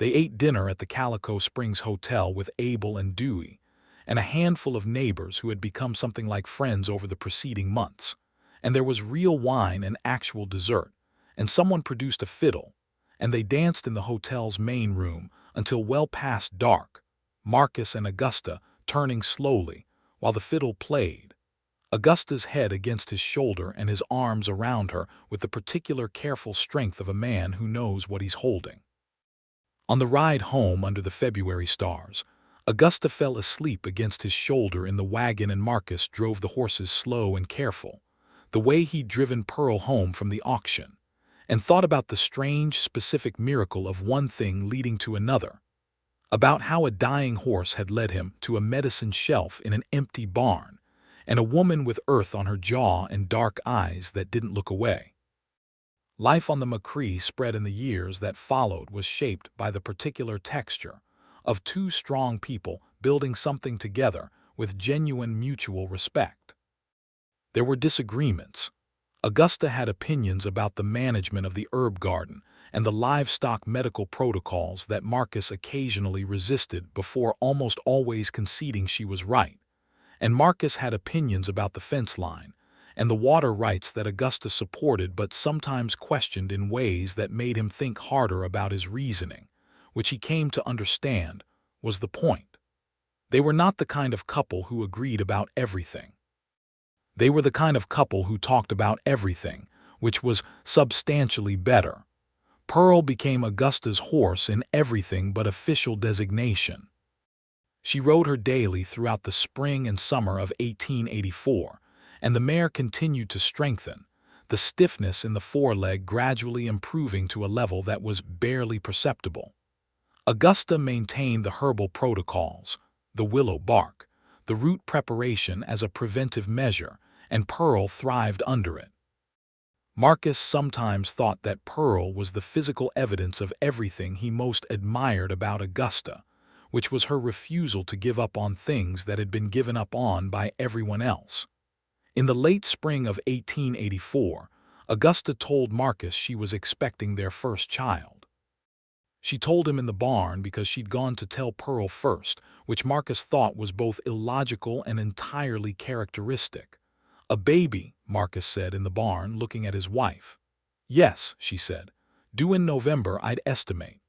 They ate dinner at the Calico Springs Hotel with Abel and Dewey, and a handful of neighbors who had become something like friends over the preceding months. And there was real wine and actual dessert, and someone produced a fiddle, and they danced in the hotel's main room until well past dark, Marcus and Augusta turning slowly while the fiddle played, Augusta's head against his shoulder and his arms around her with the particular careful strength of a man who knows what he's holding. On the ride home under the February stars, Augusta fell asleep against his shoulder in the wagon and Marcus drove the horses slow and careful, the way he'd driven Pearl home from the auction, and thought about the strange, specific miracle of one thing leading to another, about how a dying horse had led him to a medicine shelf in an empty barn, and a woman with earth on her jaw and dark eyes that didn't look away. Life on the McCrae spread in the years that followed was shaped by the particular texture of two strong people building something together with genuine mutual respect. There were disagreements. Augusta had opinions about the management of the herb garden and the livestock medical protocols that Marcus occasionally resisted before almost always conceding she was right. And Marcus had opinions about the fence line and the water rights that Augusta supported but sometimes questioned in ways that made him think harder about his reasoning, which he came to understand was the point. They were not the kind of couple who agreed about everything. They were the kind of couple who talked about everything, which was substantially better. Pearl became Augusta's horse in everything but official designation. She rode her daily throughout the spring and summer of 1884, and the mare continued to strengthen, the stiffness in the foreleg gradually improving to a level that was barely perceptible. Augusta maintained the herbal protocols, the willow bark, the root preparation as a preventive measure, and Pearl thrived under it. Marcus sometimes thought that Pearl was the physical evidence of everything he most admired about Augusta, which was her refusal to give up on things that had been given up on by everyone else. In the late spring of 1884, Augusta told Marcus she was expecting their first child. She told him in the barn because she'd gone to tell Pearl first, which Marcus thought was both illogical and entirely characteristic. "A baby," Marcus said in the barn, looking at his wife. "Yes," she said. "Due in November, I'd estimate."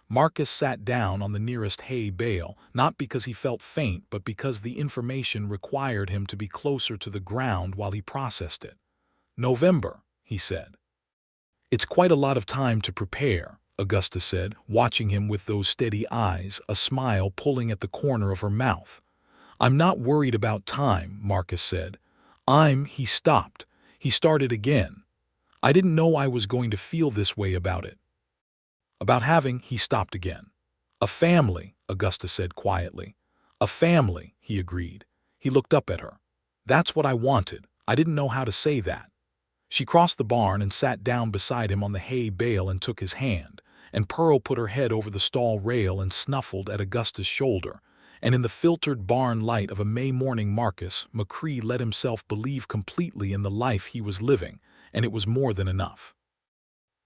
Marcus sat down on the nearest hay bale, not because he felt faint, but because the information required him to be closer to the ground while he processed it. "November," he said. "It's quite a lot of time to prepare," Augusta said, watching him with those steady eyes, a smile pulling at the corner of her mouth. "I'm not worried about time," Marcus said. He stopped. He started again. "I didn't know I was going to feel this way about it." He stopped again. "A family," Augusta said quietly. "A family," he agreed. He looked up at her. "That's what I wanted. I didn't know how to say that." She crossed the barn and sat down beside him on the hay bale and took his hand, and Pearl put her head over the stall rail and snuffled at Augusta's shoulder, and in the filtered barn light of a May morning Marcus McCrae let himself believe completely in the life he was living, and it was more than enough.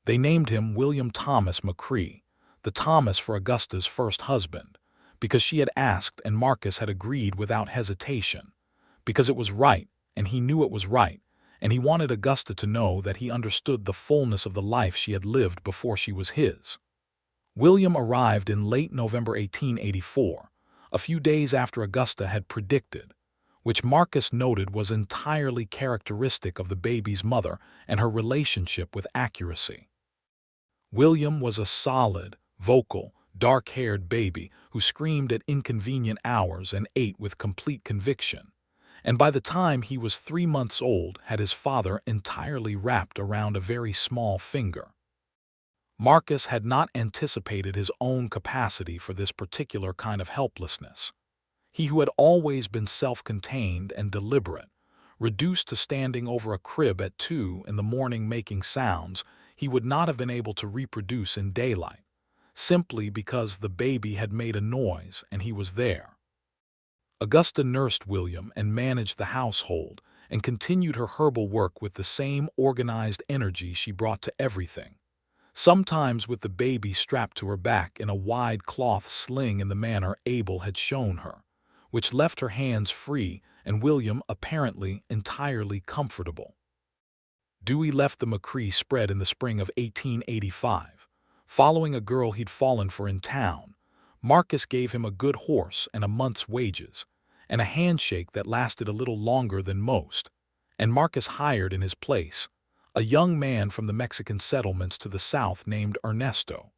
They named him William Thomas McCrae, the Thomas for Augusta's first husband, because she had asked and Marcus had agreed without hesitation, because it was right, and he knew it was right, and he wanted Augusta to know that he understood the fullness of the life she had lived before she was his. William arrived in late November 1884, a few days after Augusta had predicted, which Marcus noted was entirely characteristic of the baby's mother and her relationship with accuracy. William was a solid, vocal, dark-haired baby who screamed at inconvenient hours and ate with complete conviction, and by the time he was 3 months old had his father entirely wrapped around a very small finger. Marcus had not anticipated his own capacity for this particular kind of helplessness. He who had always been self-contained and deliberate, reduced to standing over a crib at 2 in the morning making sounds he would not have been able to reproduce in daylight, simply because the baby had made a noise and he was there. Augusta nursed William and managed the household and continued her herbal work with the same organized energy she brought to everything. sometimes with the baby strapped to her back in a wide cloth sling in the manner Abel had shown her, which left her hands free and William apparently entirely comfortable. Dewey left the McCrae spread in the spring of 1885. Following a girl he'd fallen for in town, Marcus gave him a good horse and a month's wages, and a handshake that lasted a little longer than most, and Marcus hired in his place a young man from the Mexican settlements to the south named Ernesto,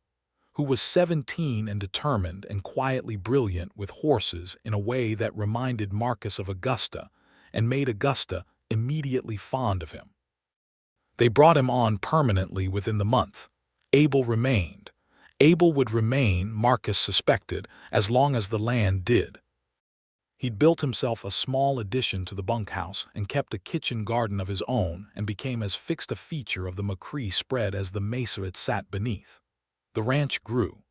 who was 17 and determined and quietly brilliant with horses in a way that reminded Marcus of Augusta and made Augusta immediately fond of him. They brought him on permanently within the month. Abel remained. Abel would remain, Marcus suspected, as long as the land did. He'd built himself a small addition to the bunkhouse and kept a kitchen garden of his own and became as fixed a feature of the McCrae spread as the mesa it sat beneath. The ranch grew.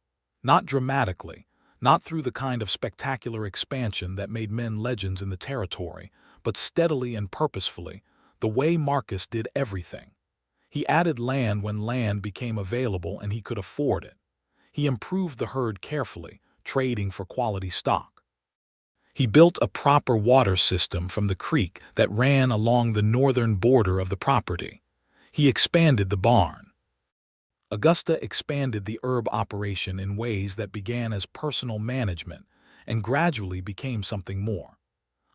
Not dramatically, not through the kind of spectacular expansion that made men legends in the territory, but steadily and purposefully, the way Marcus did everything. He added land when land became available and he could afford it. He improved the herd carefully, trading for quality stock. He built a proper water system from the creek that ran along the northern border of the property. He expanded the barn. Augusta expanded the herb operation in ways that began as personal management and gradually became something more.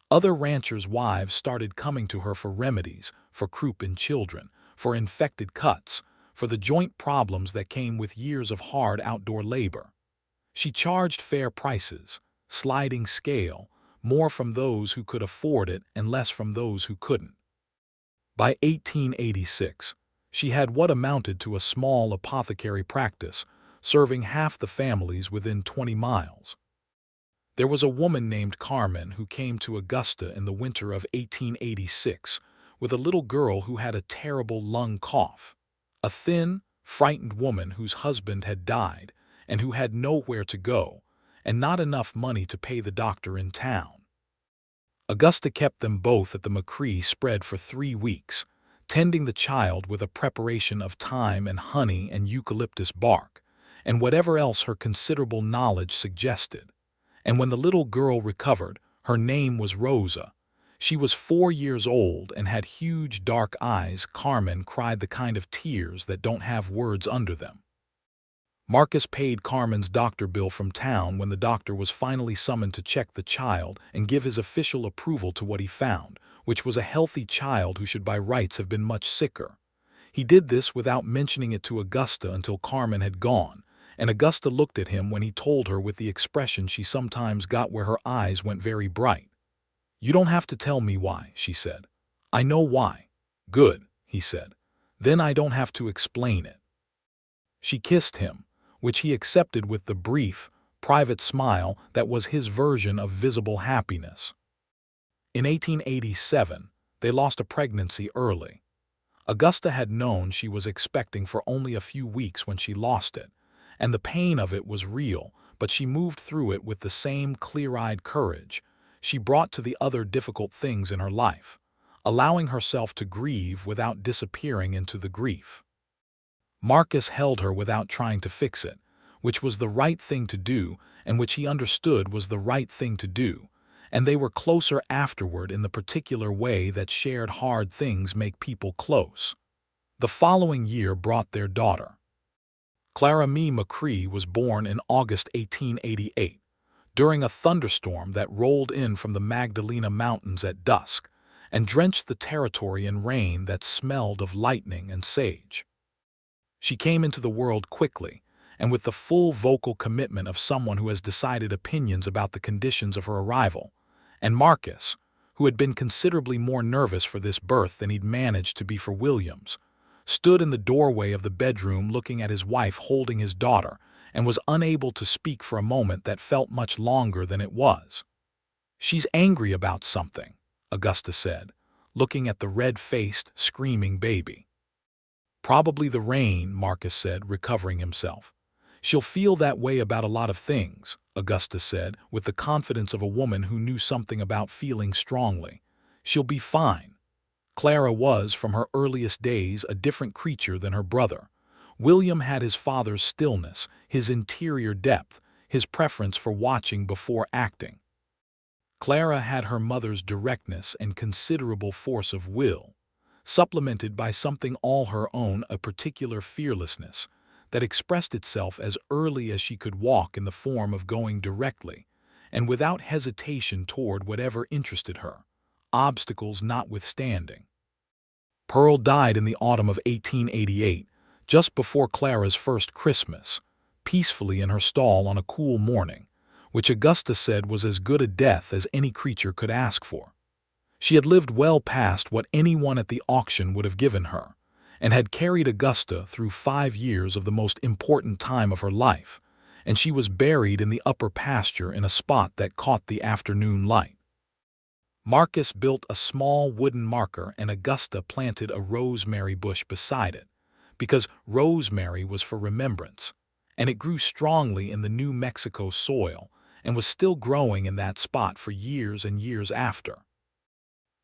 Other ranchers' wives started coming to her for remedies, for croup in children, for infected cuts, for the joint problems that came with years of hard outdoor labor. She charged fair prices, sliding scale, more from those who could afford it and less from those who couldn't. By 1886, she had what amounted to a small apothecary practice, serving half the families within 20 miles. There was a woman named Carmen who came to Augusta in the winter of 1886 with a little girl who had a terrible lung cough. A thin, frightened woman whose husband had died and who had nowhere to go and not enough money to pay the doctor in town. Augusta kept them both at the McCrae spread for 3 weeks, tending the child with a preparation of thyme and honey and eucalyptus bark, and whatever else her considerable knowledge suggested. And when the little girl recovered, her name was Rosa. She was 4 years old and had huge dark eyes. Carmen cried the kind of tears that don't have words under them. Marcus paid Carmen's doctor bill from town when the doctor was finally summoned to check the child and give his official approval to what he found, which was a healthy child who should by rights have been much sicker. He did this without mentioning it to Augusta until Carmen had gone, and Augusta looked at him when he told her with the expression she sometimes got where her eyes went very bright. "You don't have to tell me why," she said. "I know why." "Good," he said. "Then I don't have to explain it." She kissed him, which he accepted with the brief, private smile that was his version of visible happiness. In 1887, they lost a pregnancy early. Augusta had known she was expecting for only a few weeks when she lost it, and the pain of it was real, but she moved through it with the same clear-eyed courage she brought to the other difficult things in her life, allowing herself to grieve without disappearing into the grief. Marcus held her without trying to fix it, which was the right thing to do and which he understood was the right thing to do, and they were closer afterward in the particular way that shared hard things make people close. The following year brought their daughter. Clara Mee McCrae was born in August 1888, during a thunderstorm that rolled in from the Magdalena Mountains at dusk and drenched the territory in rain that smelled of lightning and sage. She came into the world quickly, and with the full vocal commitment of someone who has decided opinions about the conditions of her arrival, and Marcus, who had been considerably more nervous for this birth than he'd managed to be for William's, stood in the doorway of the bedroom looking at his wife holding his daughter and was unable to speak for a moment that felt much longer than it was. "She's angry about something," Augusta said, looking at the red-faced, screaming baby. "Probably the rain," Marcus said, recovering himself. "She'll feel that way about a lot of things," Augusta said, with the confidence of a woman who knew something about feeling strongly. "She'll be fine." Clara was, from her earliest days, a different creature than her brother, William had his father's stillness, his interior depth, his preference for watching before acting. Clara had her mother's directness and considerable force of will, supplemented by something all her own, a particular fearlessness that expressed itself as early as she could walk in the form of going directly and without hesitation toward whatever interested her, obstacles notwithstanding. Pearl died in the autumn of 1888, just before Clara's first Christmas, peacefully in her stall on a cool morning, which Augusta said was as good a death as any creature could ask for. She had lived well past what anyone at the auction would have given her, and had carried Augusta through 5 years of the most important time of her life, and she was buried in the upper pasture in a spot that caught the afternoon light. Marcus built a small wooden marker and Augusta planted a rosemary bush beside it, because rosemary was for remembrance, and it grew strongly in the New Mexico soil and was still growing in that spot for years and years after.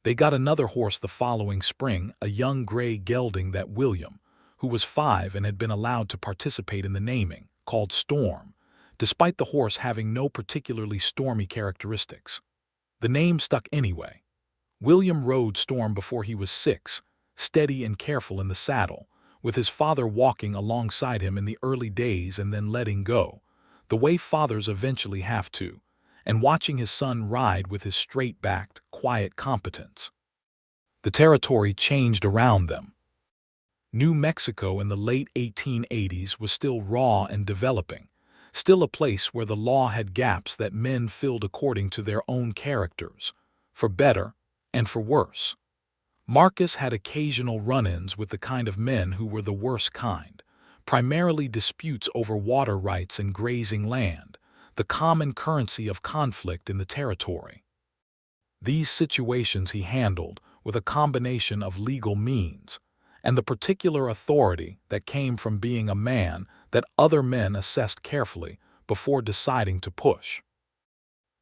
They got another horse the following spring, a young gray gelding that William, who was 5 and had been allowed to participate in the naming, called Storm, despite the horse having no particularly stormy characteristics. The name stuck anyway. William rode Storm before he was 6, steady and careful in the saddle, with his father walking alongside him in the early days and then letting go, the way fathers eventually have to, and watching his son ride with his straight-backed, quiet competence. The territory changed around them. New Mexico in the late 1880s was still raw and developing, still a place where the law had gaps that men filled according to their own characters, for better and for worse. Marcus had occasional run-ins with the kind of men who were the worst kind, primarily disputes over water rights and grazing land, the common currency of conflict in the territory. These situations he handled with a combination of legal means and the particular authority that came from being a man that other men assessed carefully before deciding to push.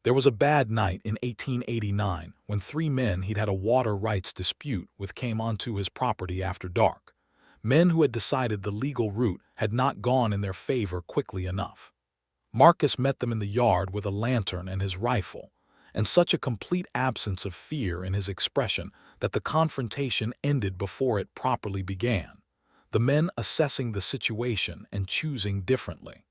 There was a bad night in 1889 when 3 men he'd had a water rights dispute with came onto his property after dark, men who had decided the legal route had not gone in their favor quickly enough. Marcus met them in the yard with a lantern and his rifle, and such a complete absence of fear in his expression that the confrontation ended before it properly began, the men assessing the situation and choosing differently.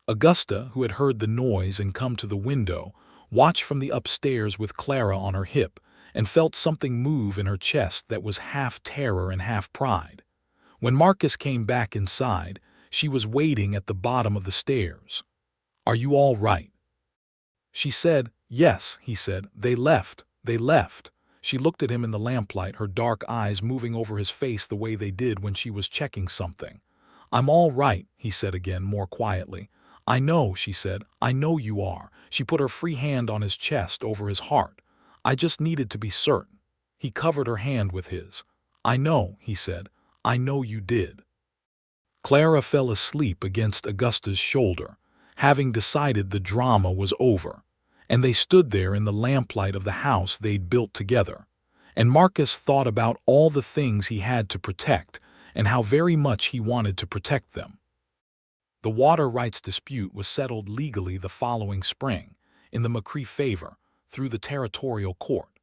Augusta, who had heard the noise and come to the window, watched from the upstairs with Clara on her hip and felt something move in her chest that was half terror and half pride. When Marcus came back inside, she was waiting at the bottom of the stairs. "Are you all right?" She said. "Yes," he said. They left. She looked at him in the lamplight, her dark eyes moving over his face the way they did when she was checking something. "I'm all right," he said again, more quietly. "I know," she said. "I know you are." She put her free hand on his chest over his heart. "I just needed to be certain." He covered her hand with his. "I know," he said. "I know you did." Clara fell asleep against Augusta's shoulder, having decided the drama was over, and they stood there in the lamplight of the house they'd built together, and Marcus thought about all the things he had to protect and how very much he wanted to protect them. The water rights dispute was settled legally the following spring, in the McCrae favor, through the territorial court.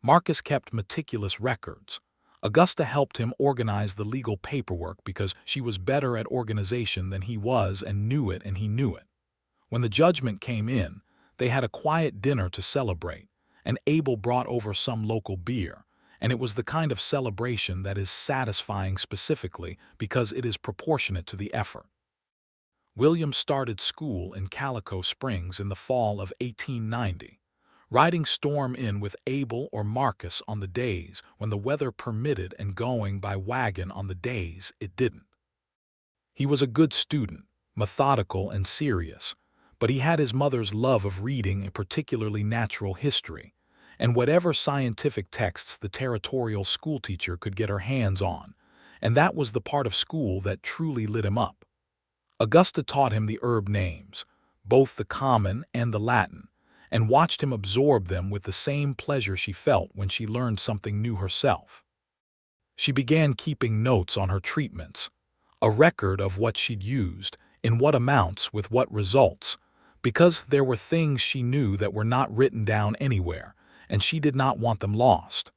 Marcus kept meticulous records. Augusta helped him organize the legal paperwork because she was better at organization than he was and knew it, and he knew it. When the judgment came in, they had a quiet dinner to celebrate, and Abel brought over some local beer, and it was the kind of celebration that is satisfying specifically because it is proportionate to the effort. William started school in Calico Springs in the fall of 1890, riding Storm in with Abel or Marcus on the days when the weather permitted and going by wagon on the days it didn't. He was a good student, methodical and serious, but he had his mother's love of reading, particularly natural history, and whatever scientific texts the territorial schoolteacher could get her hands on, and that was the part of school that truly lit him up. Augusta taught him the herb names, both the common and the Latin, and watched him absorb them with the same pleasure she felt when she learned something new herself. She began keeping notes on her treatments. a record of what she'd used, in what amounts, with what results, because there were things she knew that were not written down anywhere, and she did not want them lost.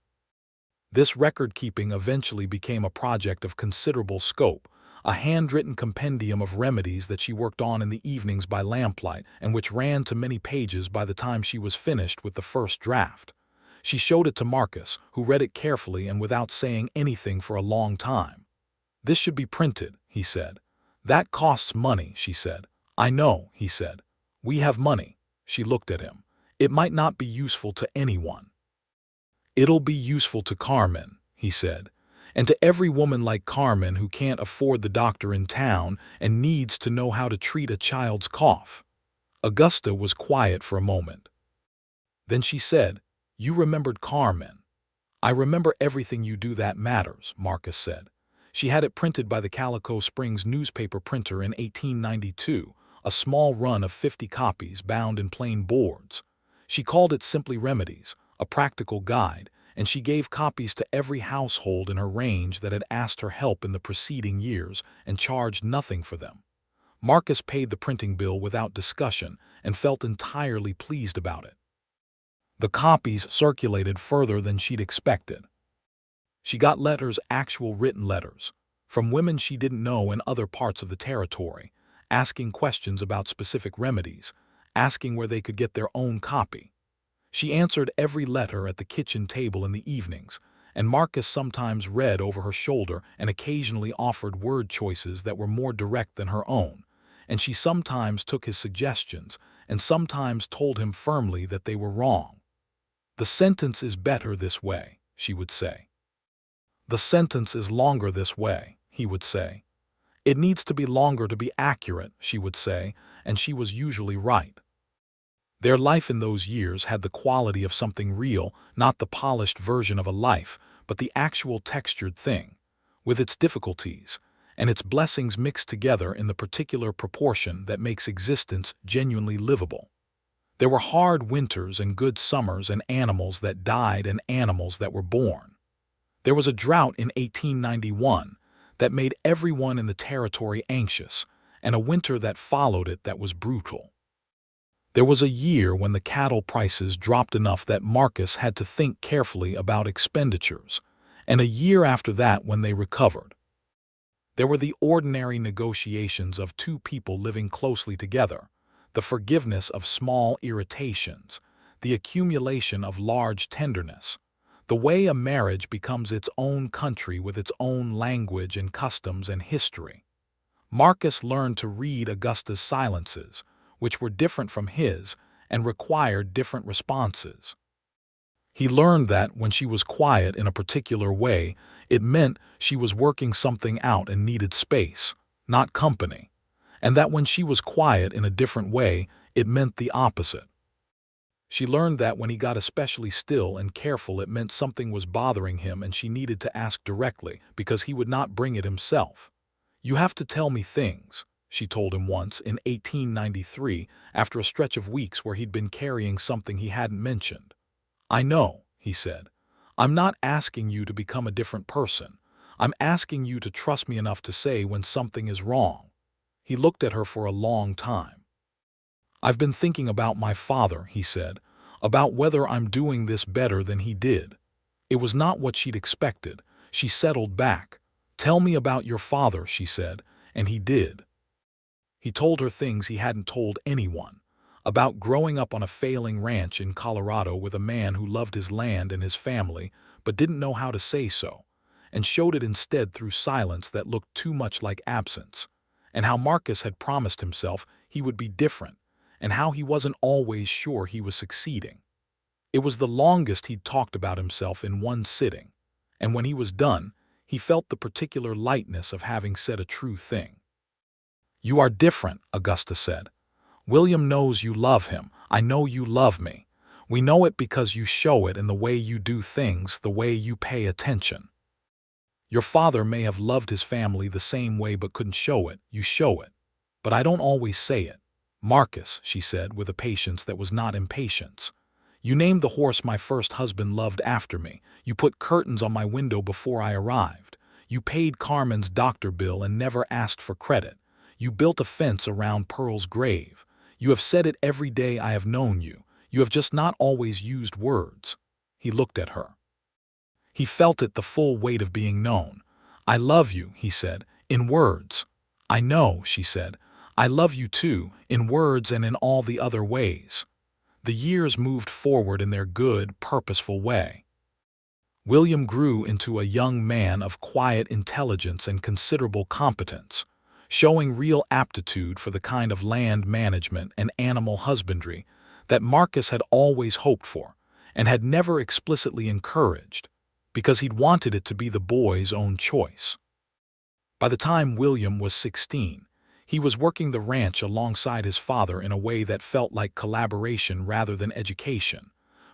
This record-keeping eventually became a project of considerable scope, a handwritten compendium of remedies that she worked on in the evenings by lamplight and which ran to many pages by the time she was finished with the first draft. She showed it to Marcus, who read it carefully and without saying anything for a long time. "This should be printed," he said. "That costs money," she said. "I know," he said. "We have money." She looked at him. "It might not be useful to anyone." "It'll be useful to Carmen," he said, "and to every woman like Carmen who can't afford the doctor in town and needs to know how to treat a child's cough." Augusta was quiet for a moment. Then she said, "You remembered Carmen." "I remember everything you do that matters," Marcus said. "She had it printed by the Calico Springs newspaper printer in 1892, a small run of 50 copies bound in plain boards. She called it simply Remedies, a practical guide, and she gave copies to every household in her range that had asked her help in the preceding years and charged nothing for them. Marcus paid the printing bill without discussion and felt entirely pleased about it. The copies circulated further than she'd expected. She got letters, actual written letters, from women she didn't know in other parts of the territory, asking questions about specific remedies, asking where they could get their own copy. She answered every letter at the kitchen table in the evenings, and Marcus sometimes read over her shoulder and occasionally offered word choices that were more direct than her own, and she sometimes took his suggestions and sometimes told him firmly that they were wrong. "The sentence is better this way," she would say. "The sentence is longer this way," he would say. "It needs to be longer to be accurate," she would say, and she was usually right. Their life in those years had the quality of something real, not the polished version of a life, but the actual textured thing, with its difficulties, and its blessings mixed together in the particular proportion that makes existence genuinely livable. There were hard winters and good summers and animals that died and animals that were born. There was a drought in 1891 that made everyone in the territory anxious, and a winter that followed it that was brutal. There was a year when the cattle prices dropped enough that Marcus had to think carefully about expenditures, and a year after that when they recovered. There were the ordinary negotiations of two people living closely together, the forgiveness of small irritations, the accumulation of large tenderness, the way a marriage becomes its own country with its own language and customs and history. Marcus learned to read Augusta's silences, which were different from his and required different responses. He learned that when she was quiet in a particular way, it meant she was working something out and needed space, not company, and that when she was quiet in a different way, it meant the opposite. She learned that when he got especially still and careful, it meant something was bothering him and she needed to ask directly because he would not bring it himself. "You have to tell me things," she told him once in 1893 after a stretch of weeks where he'd been carrying something he hadn't mentioned. "I know," he said. "I'm not asking you to become a different person. I'm asking you to trust me enough to say when something is wrong." He looked at her for a long time. "I've been thinking about my father," he said, "about whether I'm doing this better than he did." It was not what she'd expected. She settled back. "Tell me about your father," she said, and he did. He told her things he hadn't told anyone, about growing up on a failing ranch in Colorado with a man who loved his land and his family but didn't know how to say so, and showed it instead through silence that looked too much like absence, and how Marcus had promised himself he would be different, and how he wasn't always sure he was succeeding. It was the longest he'd talked about himself in one sitting, and when he was done, he felt the particular lightness of having said a true thing. "You are different," Augusta said. "William knows you love him. I know you love me. We know it because you show it in the way you do things, the way you pay attention. Your father may have loved his family the same way but couldn't show it. You show it. But I don't always say it." "Marcus," she said with a patience that was not impatience, "you named the horse my first husband loved after me. You put curtains on my window before I arrived. You paid Carmen's doctor bill and never asked for credit. You built a fence around Pearl's grave. You have said it every day I have known you. You have just not always used words." He looked at her. He felt it, the full weight of being known. "I love you," he said, "in words." "I know," she said. "I love you too, in words and in all the other ways." The years moved forward in their good, purposeful way. William grew into a young man of quiet intelligence and considerable competence, showing real aptitude for the kind of land management and animal husbandry that Marcus had always hoped for and had never explicitly encouraged, because he'd wanted it to be the boy's own choice. By the time William was 16, he was working the ranch alongside his father in a way that felt like collaboration rather than education,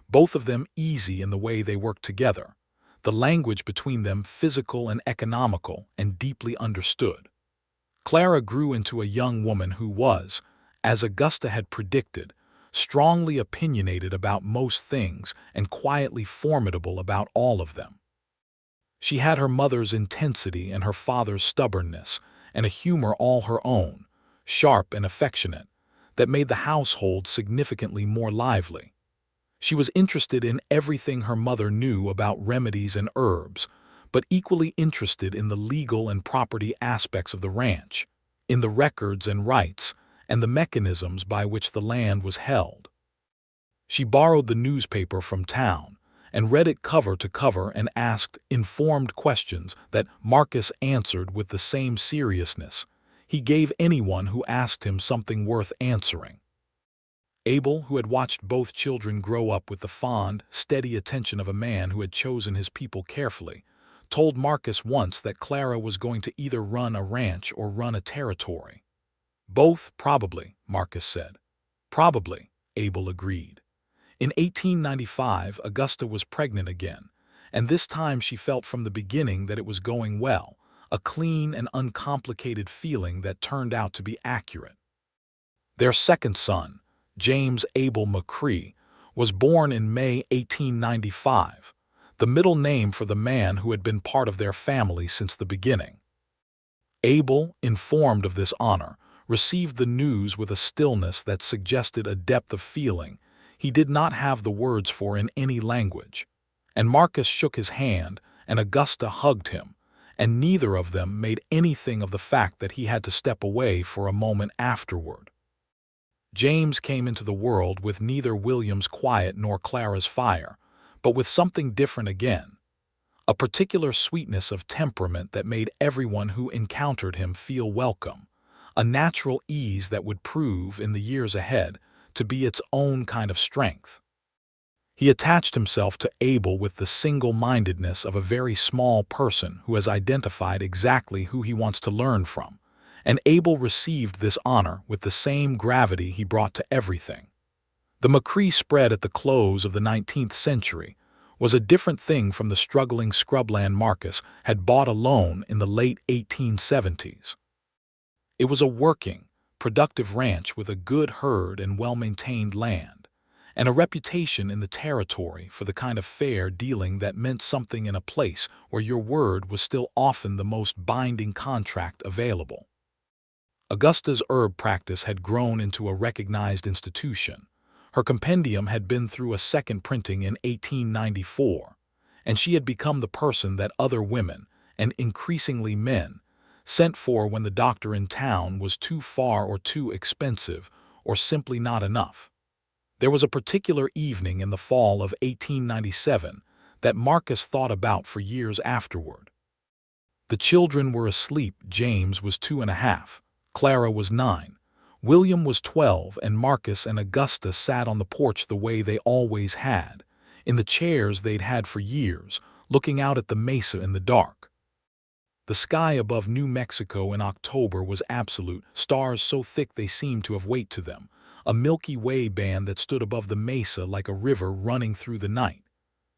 both of them easy in the way they worked together, the language between them physical and economical and deeply understood. Clara grew into a young woman who was, as Augusta had predicted, strongly opinionated about most things and quietly formidable about all of them. She had her mother's intensity and her father's stubbornness, and a humor all her own, sharp and affectionate, that made the household significantly more lively. She was interested in everything her mother knew about remedies and herbs, but equally interested in the legal and property aspects of the ranch, in the records and rights, and the mechanisms by which the land was held. She borrowed the newspaper from town, and read it cover to cover and asked informed questions that Marcus answered with the same seriousness he gave anyone who asked him something worth answering. Abel, who had watched both children grow up with the fond, steady attention of a man who had chosen his people carefully, told Marcus once that Clara was going to either run a ranch or run a territory. "Both, probably," Marcus said. "Probably," Abel agreed. In 1895, Augusta was pregnant again, and this time she felt from the beginning that it was going well, a clean and uncomplicated feeling that turned out to be accurate. Their second son, James Abel McCrae, was born in May 1895, the middle name for the man who had been part of their family since the beginning. Abel, informed of this honor, received the news with a stillness that suggested a depth of feeling he did not have the words for in any language, and Marcus shook his hand and Augusta hugged him, and neither of them made anything of the fact that he had to step away for a moment afterward. James came into the world with neither William's quiet nor Clara's fire, but with something different again, a particular sweetness of temperament that made everyone who encountered him feel welcome, a natural ease that would prove, in the years ahead, to be its own kind of strength. He attached himself to Abel with the single-mindedness of a very small person who has identified exactly who he wants to learn from, and Abel received this honor with the same gravity he brought to everything. The McCrae spread at the close of the 19th century was a different thing from the struggling scrubland Marcus had bought alone in the late 1870s. It was a working, productive ranch with a good herd and well-maintained land, and a reputation in the territory for the kind of fair dealing that meant something in a place where your word was still often the most binding contract available. Augusta's herb practice had grown into a recognized institution. Her compendium had been through a second printing in 1894, and she had become the person that other women, and increasingly men, sent for when the doctor in town was too far or too expensive or simply not enough. There was a particular evening in the fall of 1897 that Marcus thought about for years afterward. The children were asleep. James was 2.5. Clara was 9, William was 12, and Marcus and Augusta sat on the porch the way they always had, in the chairs they'd had for years, looking out at the mesa in the dark. The sky above New Mexico in October was absolute, stars so thick they seemed to have weight to them, a Milky Way band that stood above the mesa like a river running through the night.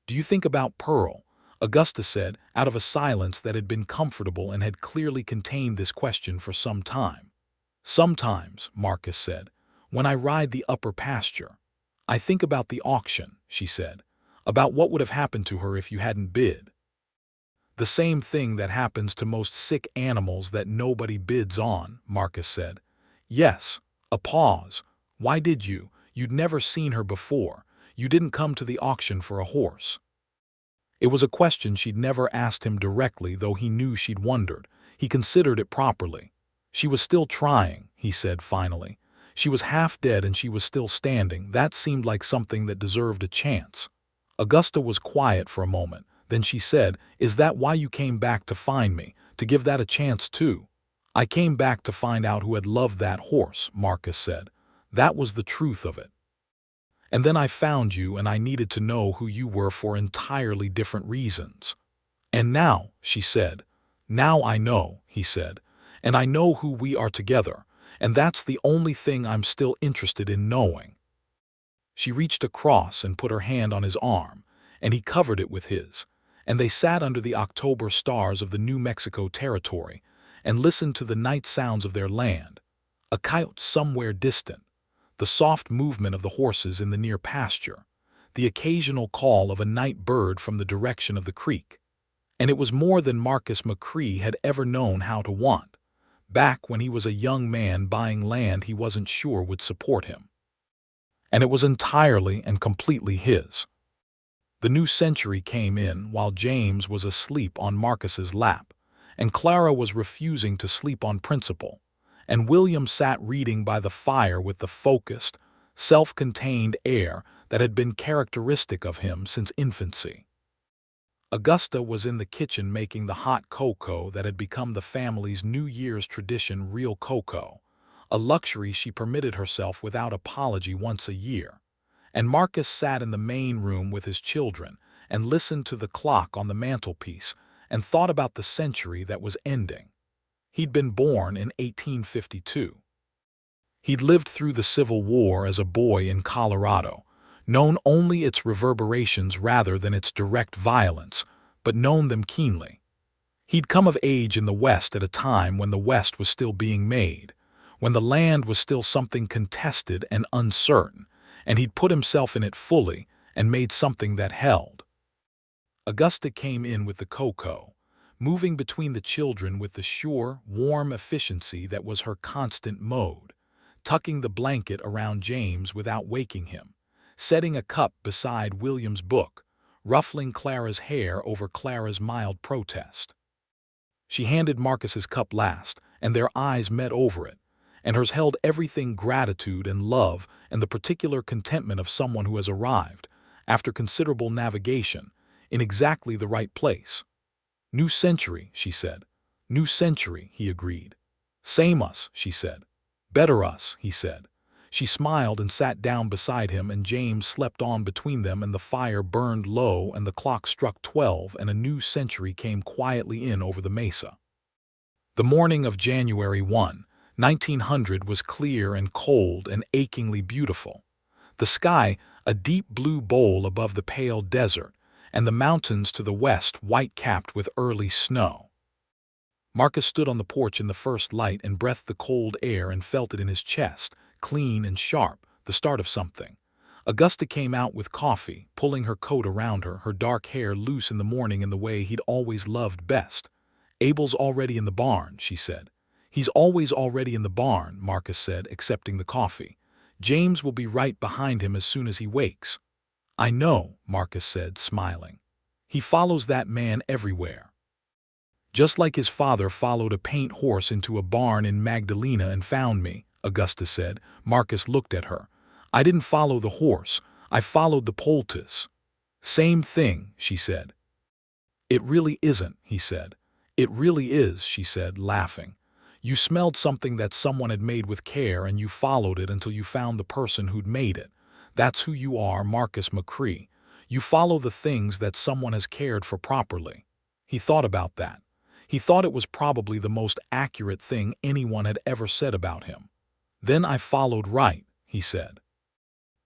"Do you think about Pearl?" Augusta said, out of a silence that had been comfortable and had clearly contained this question for some time. "Sometimes," Marcus said, "when I ride the upper pasture. I think about the auction," she said, "about what would have happened to her if you hadn't bid." The same thing that happens to most sick animals that nobody bids on, Marcus said. Yes. A pause. Why did you? You'd never seen her before. You didn't come to the auction for a horse. It was a question she'd never asked him directly, though he knew she'd wondered. He considered it properly. She was still trying, he said finally. She was half dead and she was still standing. That seemed like something that deserved a chance. Augusta was quiet for a moment. Then she said, "Is that why you came back to find me, to give that a chance too?" "I came back to find out who had loved that horse," Marcus said. "That was the truth of it. And then I found you and I needed to know who you were for entirely different reasons." "And now," she said. "Now I know," he said. "And I know who we are together. And that's the only thing I'm still interested in knowing." She reached across and put her hand on his arm, and he covered it with his, and they sat under the October stars of the New Mexico territory and listened to the night sounds of their land, a coyote somewhere distant, the soft movement of the horses in the near pasture, the occasional call of a night bird from the direction of the creek. And it was more than Marcus McCrae had ever known how to want, back when he was a young man buying land he wasn't sure would support him. And it was entirely and completely his. The new century came in while James was asleep on Marcus's lap, and Clara was refusing to sleep on principle, and William sat reading by the fire with the focused, self-contained air that had been characteristic of him since infancy. Augusta was in the kitchen making the hot cocoa that had become the family's New Year's tradition, real cocoa, a luxury she permitted herself without apology once a year. And Marcus sat in the main room with his children and listened to the clock on the mantelpiece and thought about the century that was ending. He'd been born in 1852. He'd lived through the Civil War as a boy in Colorado, known only its reverberations rather than its direct violence, but known them keenly. He'd come of age in the West at a time when the West was still being made, when the land was still something contested and uncertain, and he'd put himself in it fully and made something that held. Augusta came in with the cocoa, moving between the children with the sure, warm efficiency that was her constant mode, tucking the blanket around James without waking him, setting a cup beside William's book, ruffling Clara's hair over Clara's mild protest. She handed Marcus's cup last, and their eyes met over it, and hers held everything gratitude and love and the particular contentment of someone who has arrived, after considerable navigation, in exactly the right place. "New century," she said. "New century," he agreed. "Same us," she said. "Better us," he said. She smiled and sat down beside him, and James slept on between them, and the fire burned low and the clock struck 12 and a new century came quietly in over the mesa. The morning of January 1, 1900 was clear and cold and achingly beautiful. The sky, a deep blue bowl above the pale desert, and the mountains to the west white-capped with early snow. Marcus stood on the porch in the first light and breathed the cold air and felt it in his chest, clean and sharp, the start of something. Augusta came out with coffee, pulling her coat around her, her dark hair loose in the morning in the way he'd always loved best. "Abel's already in the barn," she said. "He's always already in the barn," Marcus said, accepting the coffee. "James will be right behind him as soon as he wakes." "I know," Marcus said, smiling. "He follows that man everywhere." "Just like his father followed a paint horse into a barn in Magdalena and found me," Augusta said. Marcus looked at her. "I didn't follow the horse. I followed the poultice." "Same thing," she said. "It really isn't," he said. "It really is," she said, laughing. "You smelled something that someone had made with care and you followed it until you found the person who'd made it. That's who you are, Marcus McCrae. You follow the things that someone has cared for properly." He thought about that. He thought it was probably the most accurate thing anyone had ever said about him. "Then I followed right," he said.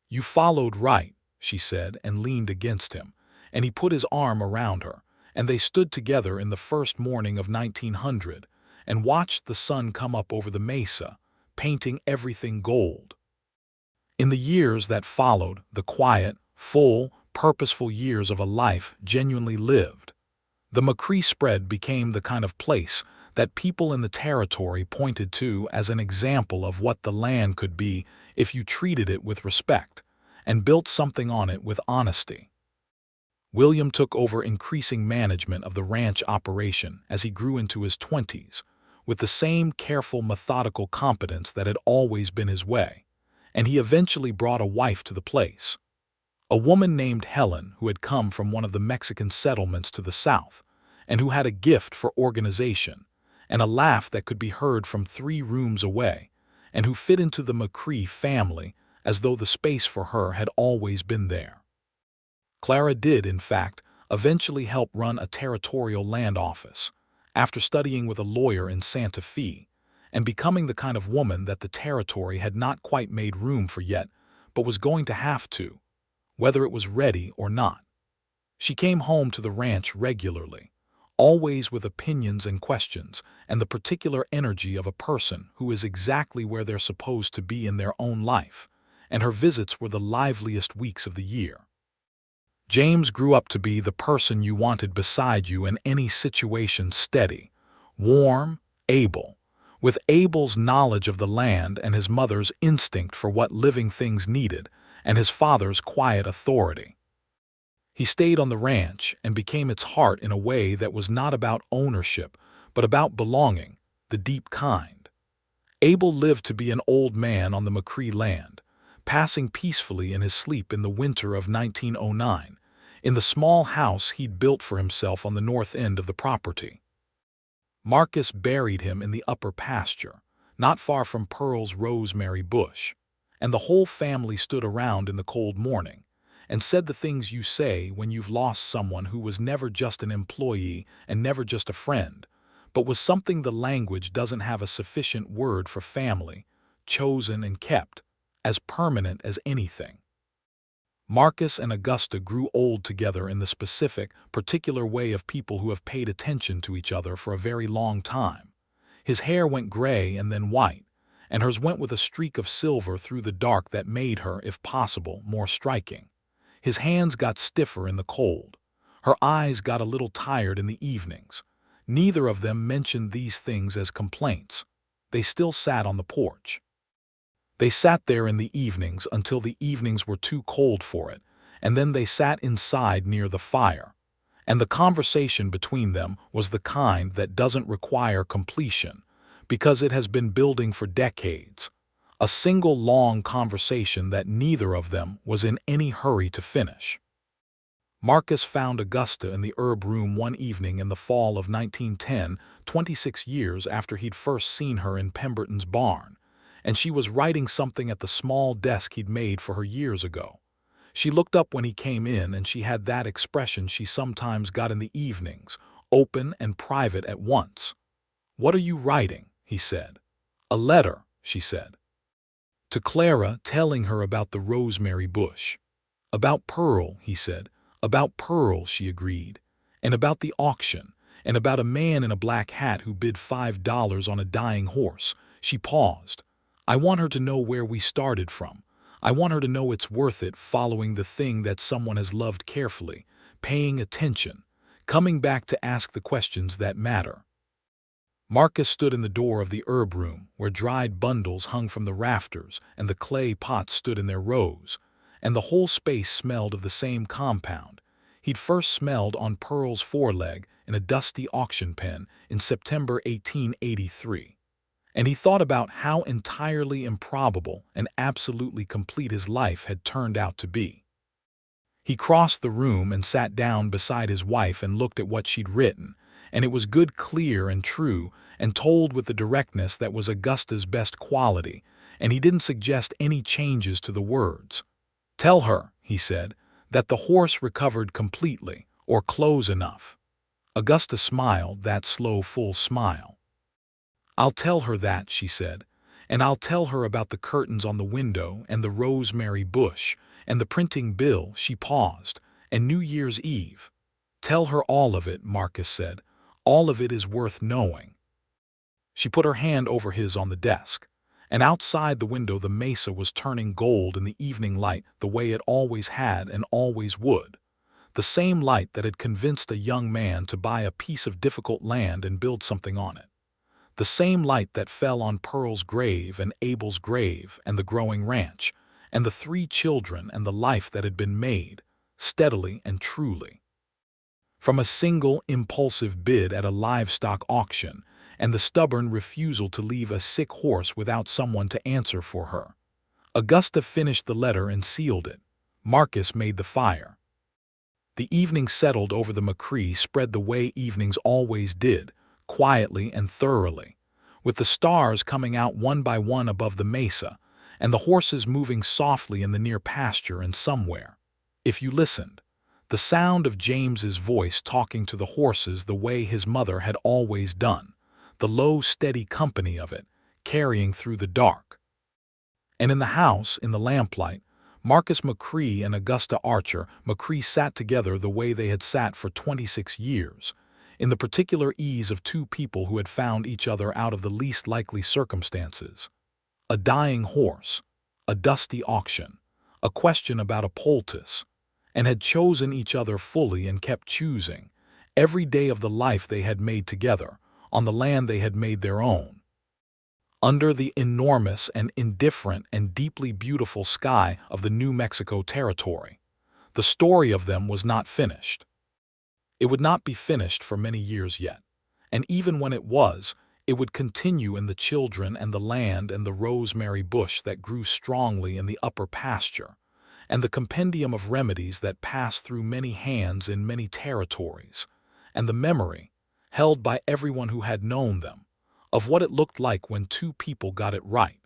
"You followed right," she said, and leaned against him, and he put his arm around her, and they stood together in the first morning of 1900 and watched the sun come up over the mesa, painting everything gold. In the years that followed, the quiet, full, purposeful years of a life genuinely lived, The McCrae spread became the kind of place that people in the territory pointed to as an example of what the land could be if you treated it with respect and built something on it with honesty. William took over increasing management of the ranch operation as he grew into his 20s, with the same careful, methodical competence that had always been his way, and he eventually brought a wife to the place. A woman named Helen who had come from one of the Mexican settlements to the south, and who had a gift for organization, and a laugh that could be heard from 3 rooms away, and who fit into the McCrae family as though the space for her had always been there. Clara did, in fact, eventually help run a territorial land office, after studying with a lawyer in Santa Fe, and becoming the kind of woman that the territory had not quite made room for yet, but was going to have to, whether it was ready or not. She came home to the ranch regularly, always with opinions and questions, and the particular energy of a person who is exactly where they're supposed to be in their own life, and her visits were the liveliest weeks of the year. James grew up to be the person you wanted beside you in any situation, steady, warm, able, with Abel's knowledge of the land and his mother's instinct for what living things needed, and his father's quiet authority. He stayed on the ranch and became its heart in a way that was not about ownership, but about belonging, the deep kind. Abel lived to be an old man on the McCrae land, passing peacefully in his sleep in the winter of 1909, in the small house he'd built for himself on the north end of the property. Marcus buried him in the upper pasture, not far from Pearl's rosemary bush, and the whole family stood around in the cold morning and said the things you say when you've lost someone who was never just an employee and never just a friend, but was something the language doesn't have a sufficient word for: family, chosen and kept, as permanent as anything. Marcus and Augusta grew old together in the specific, particular way of people who have paid attention to each other for a very long time. His hair went gray and then white, and hers went with a streak of silver through the dark that made her, if possible, more striking. His hands got stiffer in the cold. Her eyes got a little tired in the evenings. Neither of them mentioned these things as complaints. They still sat on the porch. They sat there in the evenings until the evenings were too cold for it, and then they sat inside near the fire. And the conversation between them was the kind that doesn't require completion, because it has been building for decades. A single long conversation that neither of them was in any hurry to finish. Marcus found Augusta in the herb room one evening in the fall of 1910, 26 years after he'd first seen her in Pemberton's barn, and she was writing something at the small desk he'd made for her years ago. She looked up when he came in, and she had that expression she sometimes got in the evenings, open and private at once. "What are you writing?" he said. "A letter," she said. "To Clara, telling her about the rosemary bush." "About Pearl," he said. "About Pearl," she agreed. "And about the auction, and about a man in a black hat who bid $5 on a dying horse." She paused. "I want her to know where we started from. I want her to know it's worth it, following the thing that someone has loved carefully, paying attention, coming back to ask the questions that matter." Marcus stood in the door of the herb room, where dried bundles hung from the rafters and the clay pots stood in their rows, and the whole space smelled of the same compound he'd first smelled on Pearl's foreleg in a dusty auction pen in September 1883. And he thought about how entirely improbable and absolutely complete his life had turned out to be. He crossed the room and sat down beside his wife and looked at what she'd written, and it was good, clear, and true, and told with the directness that was Augusta's best quality, and he didn't suggest any changes to the words. "Tell her," he said, "that the horse recovered completely, or close enough." Augusta smiled, that slow, full smile. "I'll tell her that," she said, "and I'll tell her about the curtains on the window and the rosemary bush and the printing bill." She paused. "And New Year's Eve." "Tell her all of it," Marcus said. "All of it is worth knowing." She put her hand over his on the desk, and outside the window the mesa was turning gold in the evening light the way it always had and always would. The same light that had convinced a young man to buy a piece of difficult land and build something on it. The same light that fell on Pearl's grave and Abel's grave and the growing ranch, and the 3 children and the life that had been made, steadily and truly. From a single impulsive bid at a livestock auction and the stubborn refusal to leave a sick horse without someone to answer for her. Augusta finished the letter and sealed it. Marcus made the fire. The evening settled over the McCrae spread the way evenings always did, quietly and thoroughly, with the stars coming out one by one above the mesa, and the horses moving softly in the near pasture and somewhere, if you listened, the sound of James's voice talking to the horses the way his mother had always done, the low, steady company of it, carrying through the dark. And in the house, in the lamplight, Marcus McCrae and Augusta Archer McCrae sat together the way they had sat for 26 years, in the particular ease of 2 people who had found each other out of the least likely circumstances. A dying horse, a dusty auction, a question about a poultice, and had chosen each other fully and kept choosing, every day of the life they had made together, on the land they had made their own. Under the enormous and indifferent and deeply beautiful sky of the New Mexico territory, the story of them was not finished. It would not be finished for many years yet, and even when it was, it would continue in the children and the land and the rosemary bush that grew strongly in the upper pasture, and the compendium of remedies that passed through many hands in many territories, and the memory, held by everyone who had known them, of what it looked like when 2 people got it right.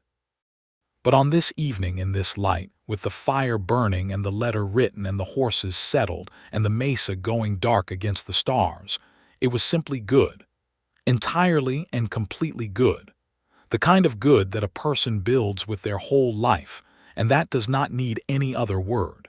But on this evening in this light, with the fire burning and the letter written and the horses settled and the mesa going dark against the stars, it was simply good, entirely and completely good, the kind of good that a person builds with their whole life, and that does not need any other word.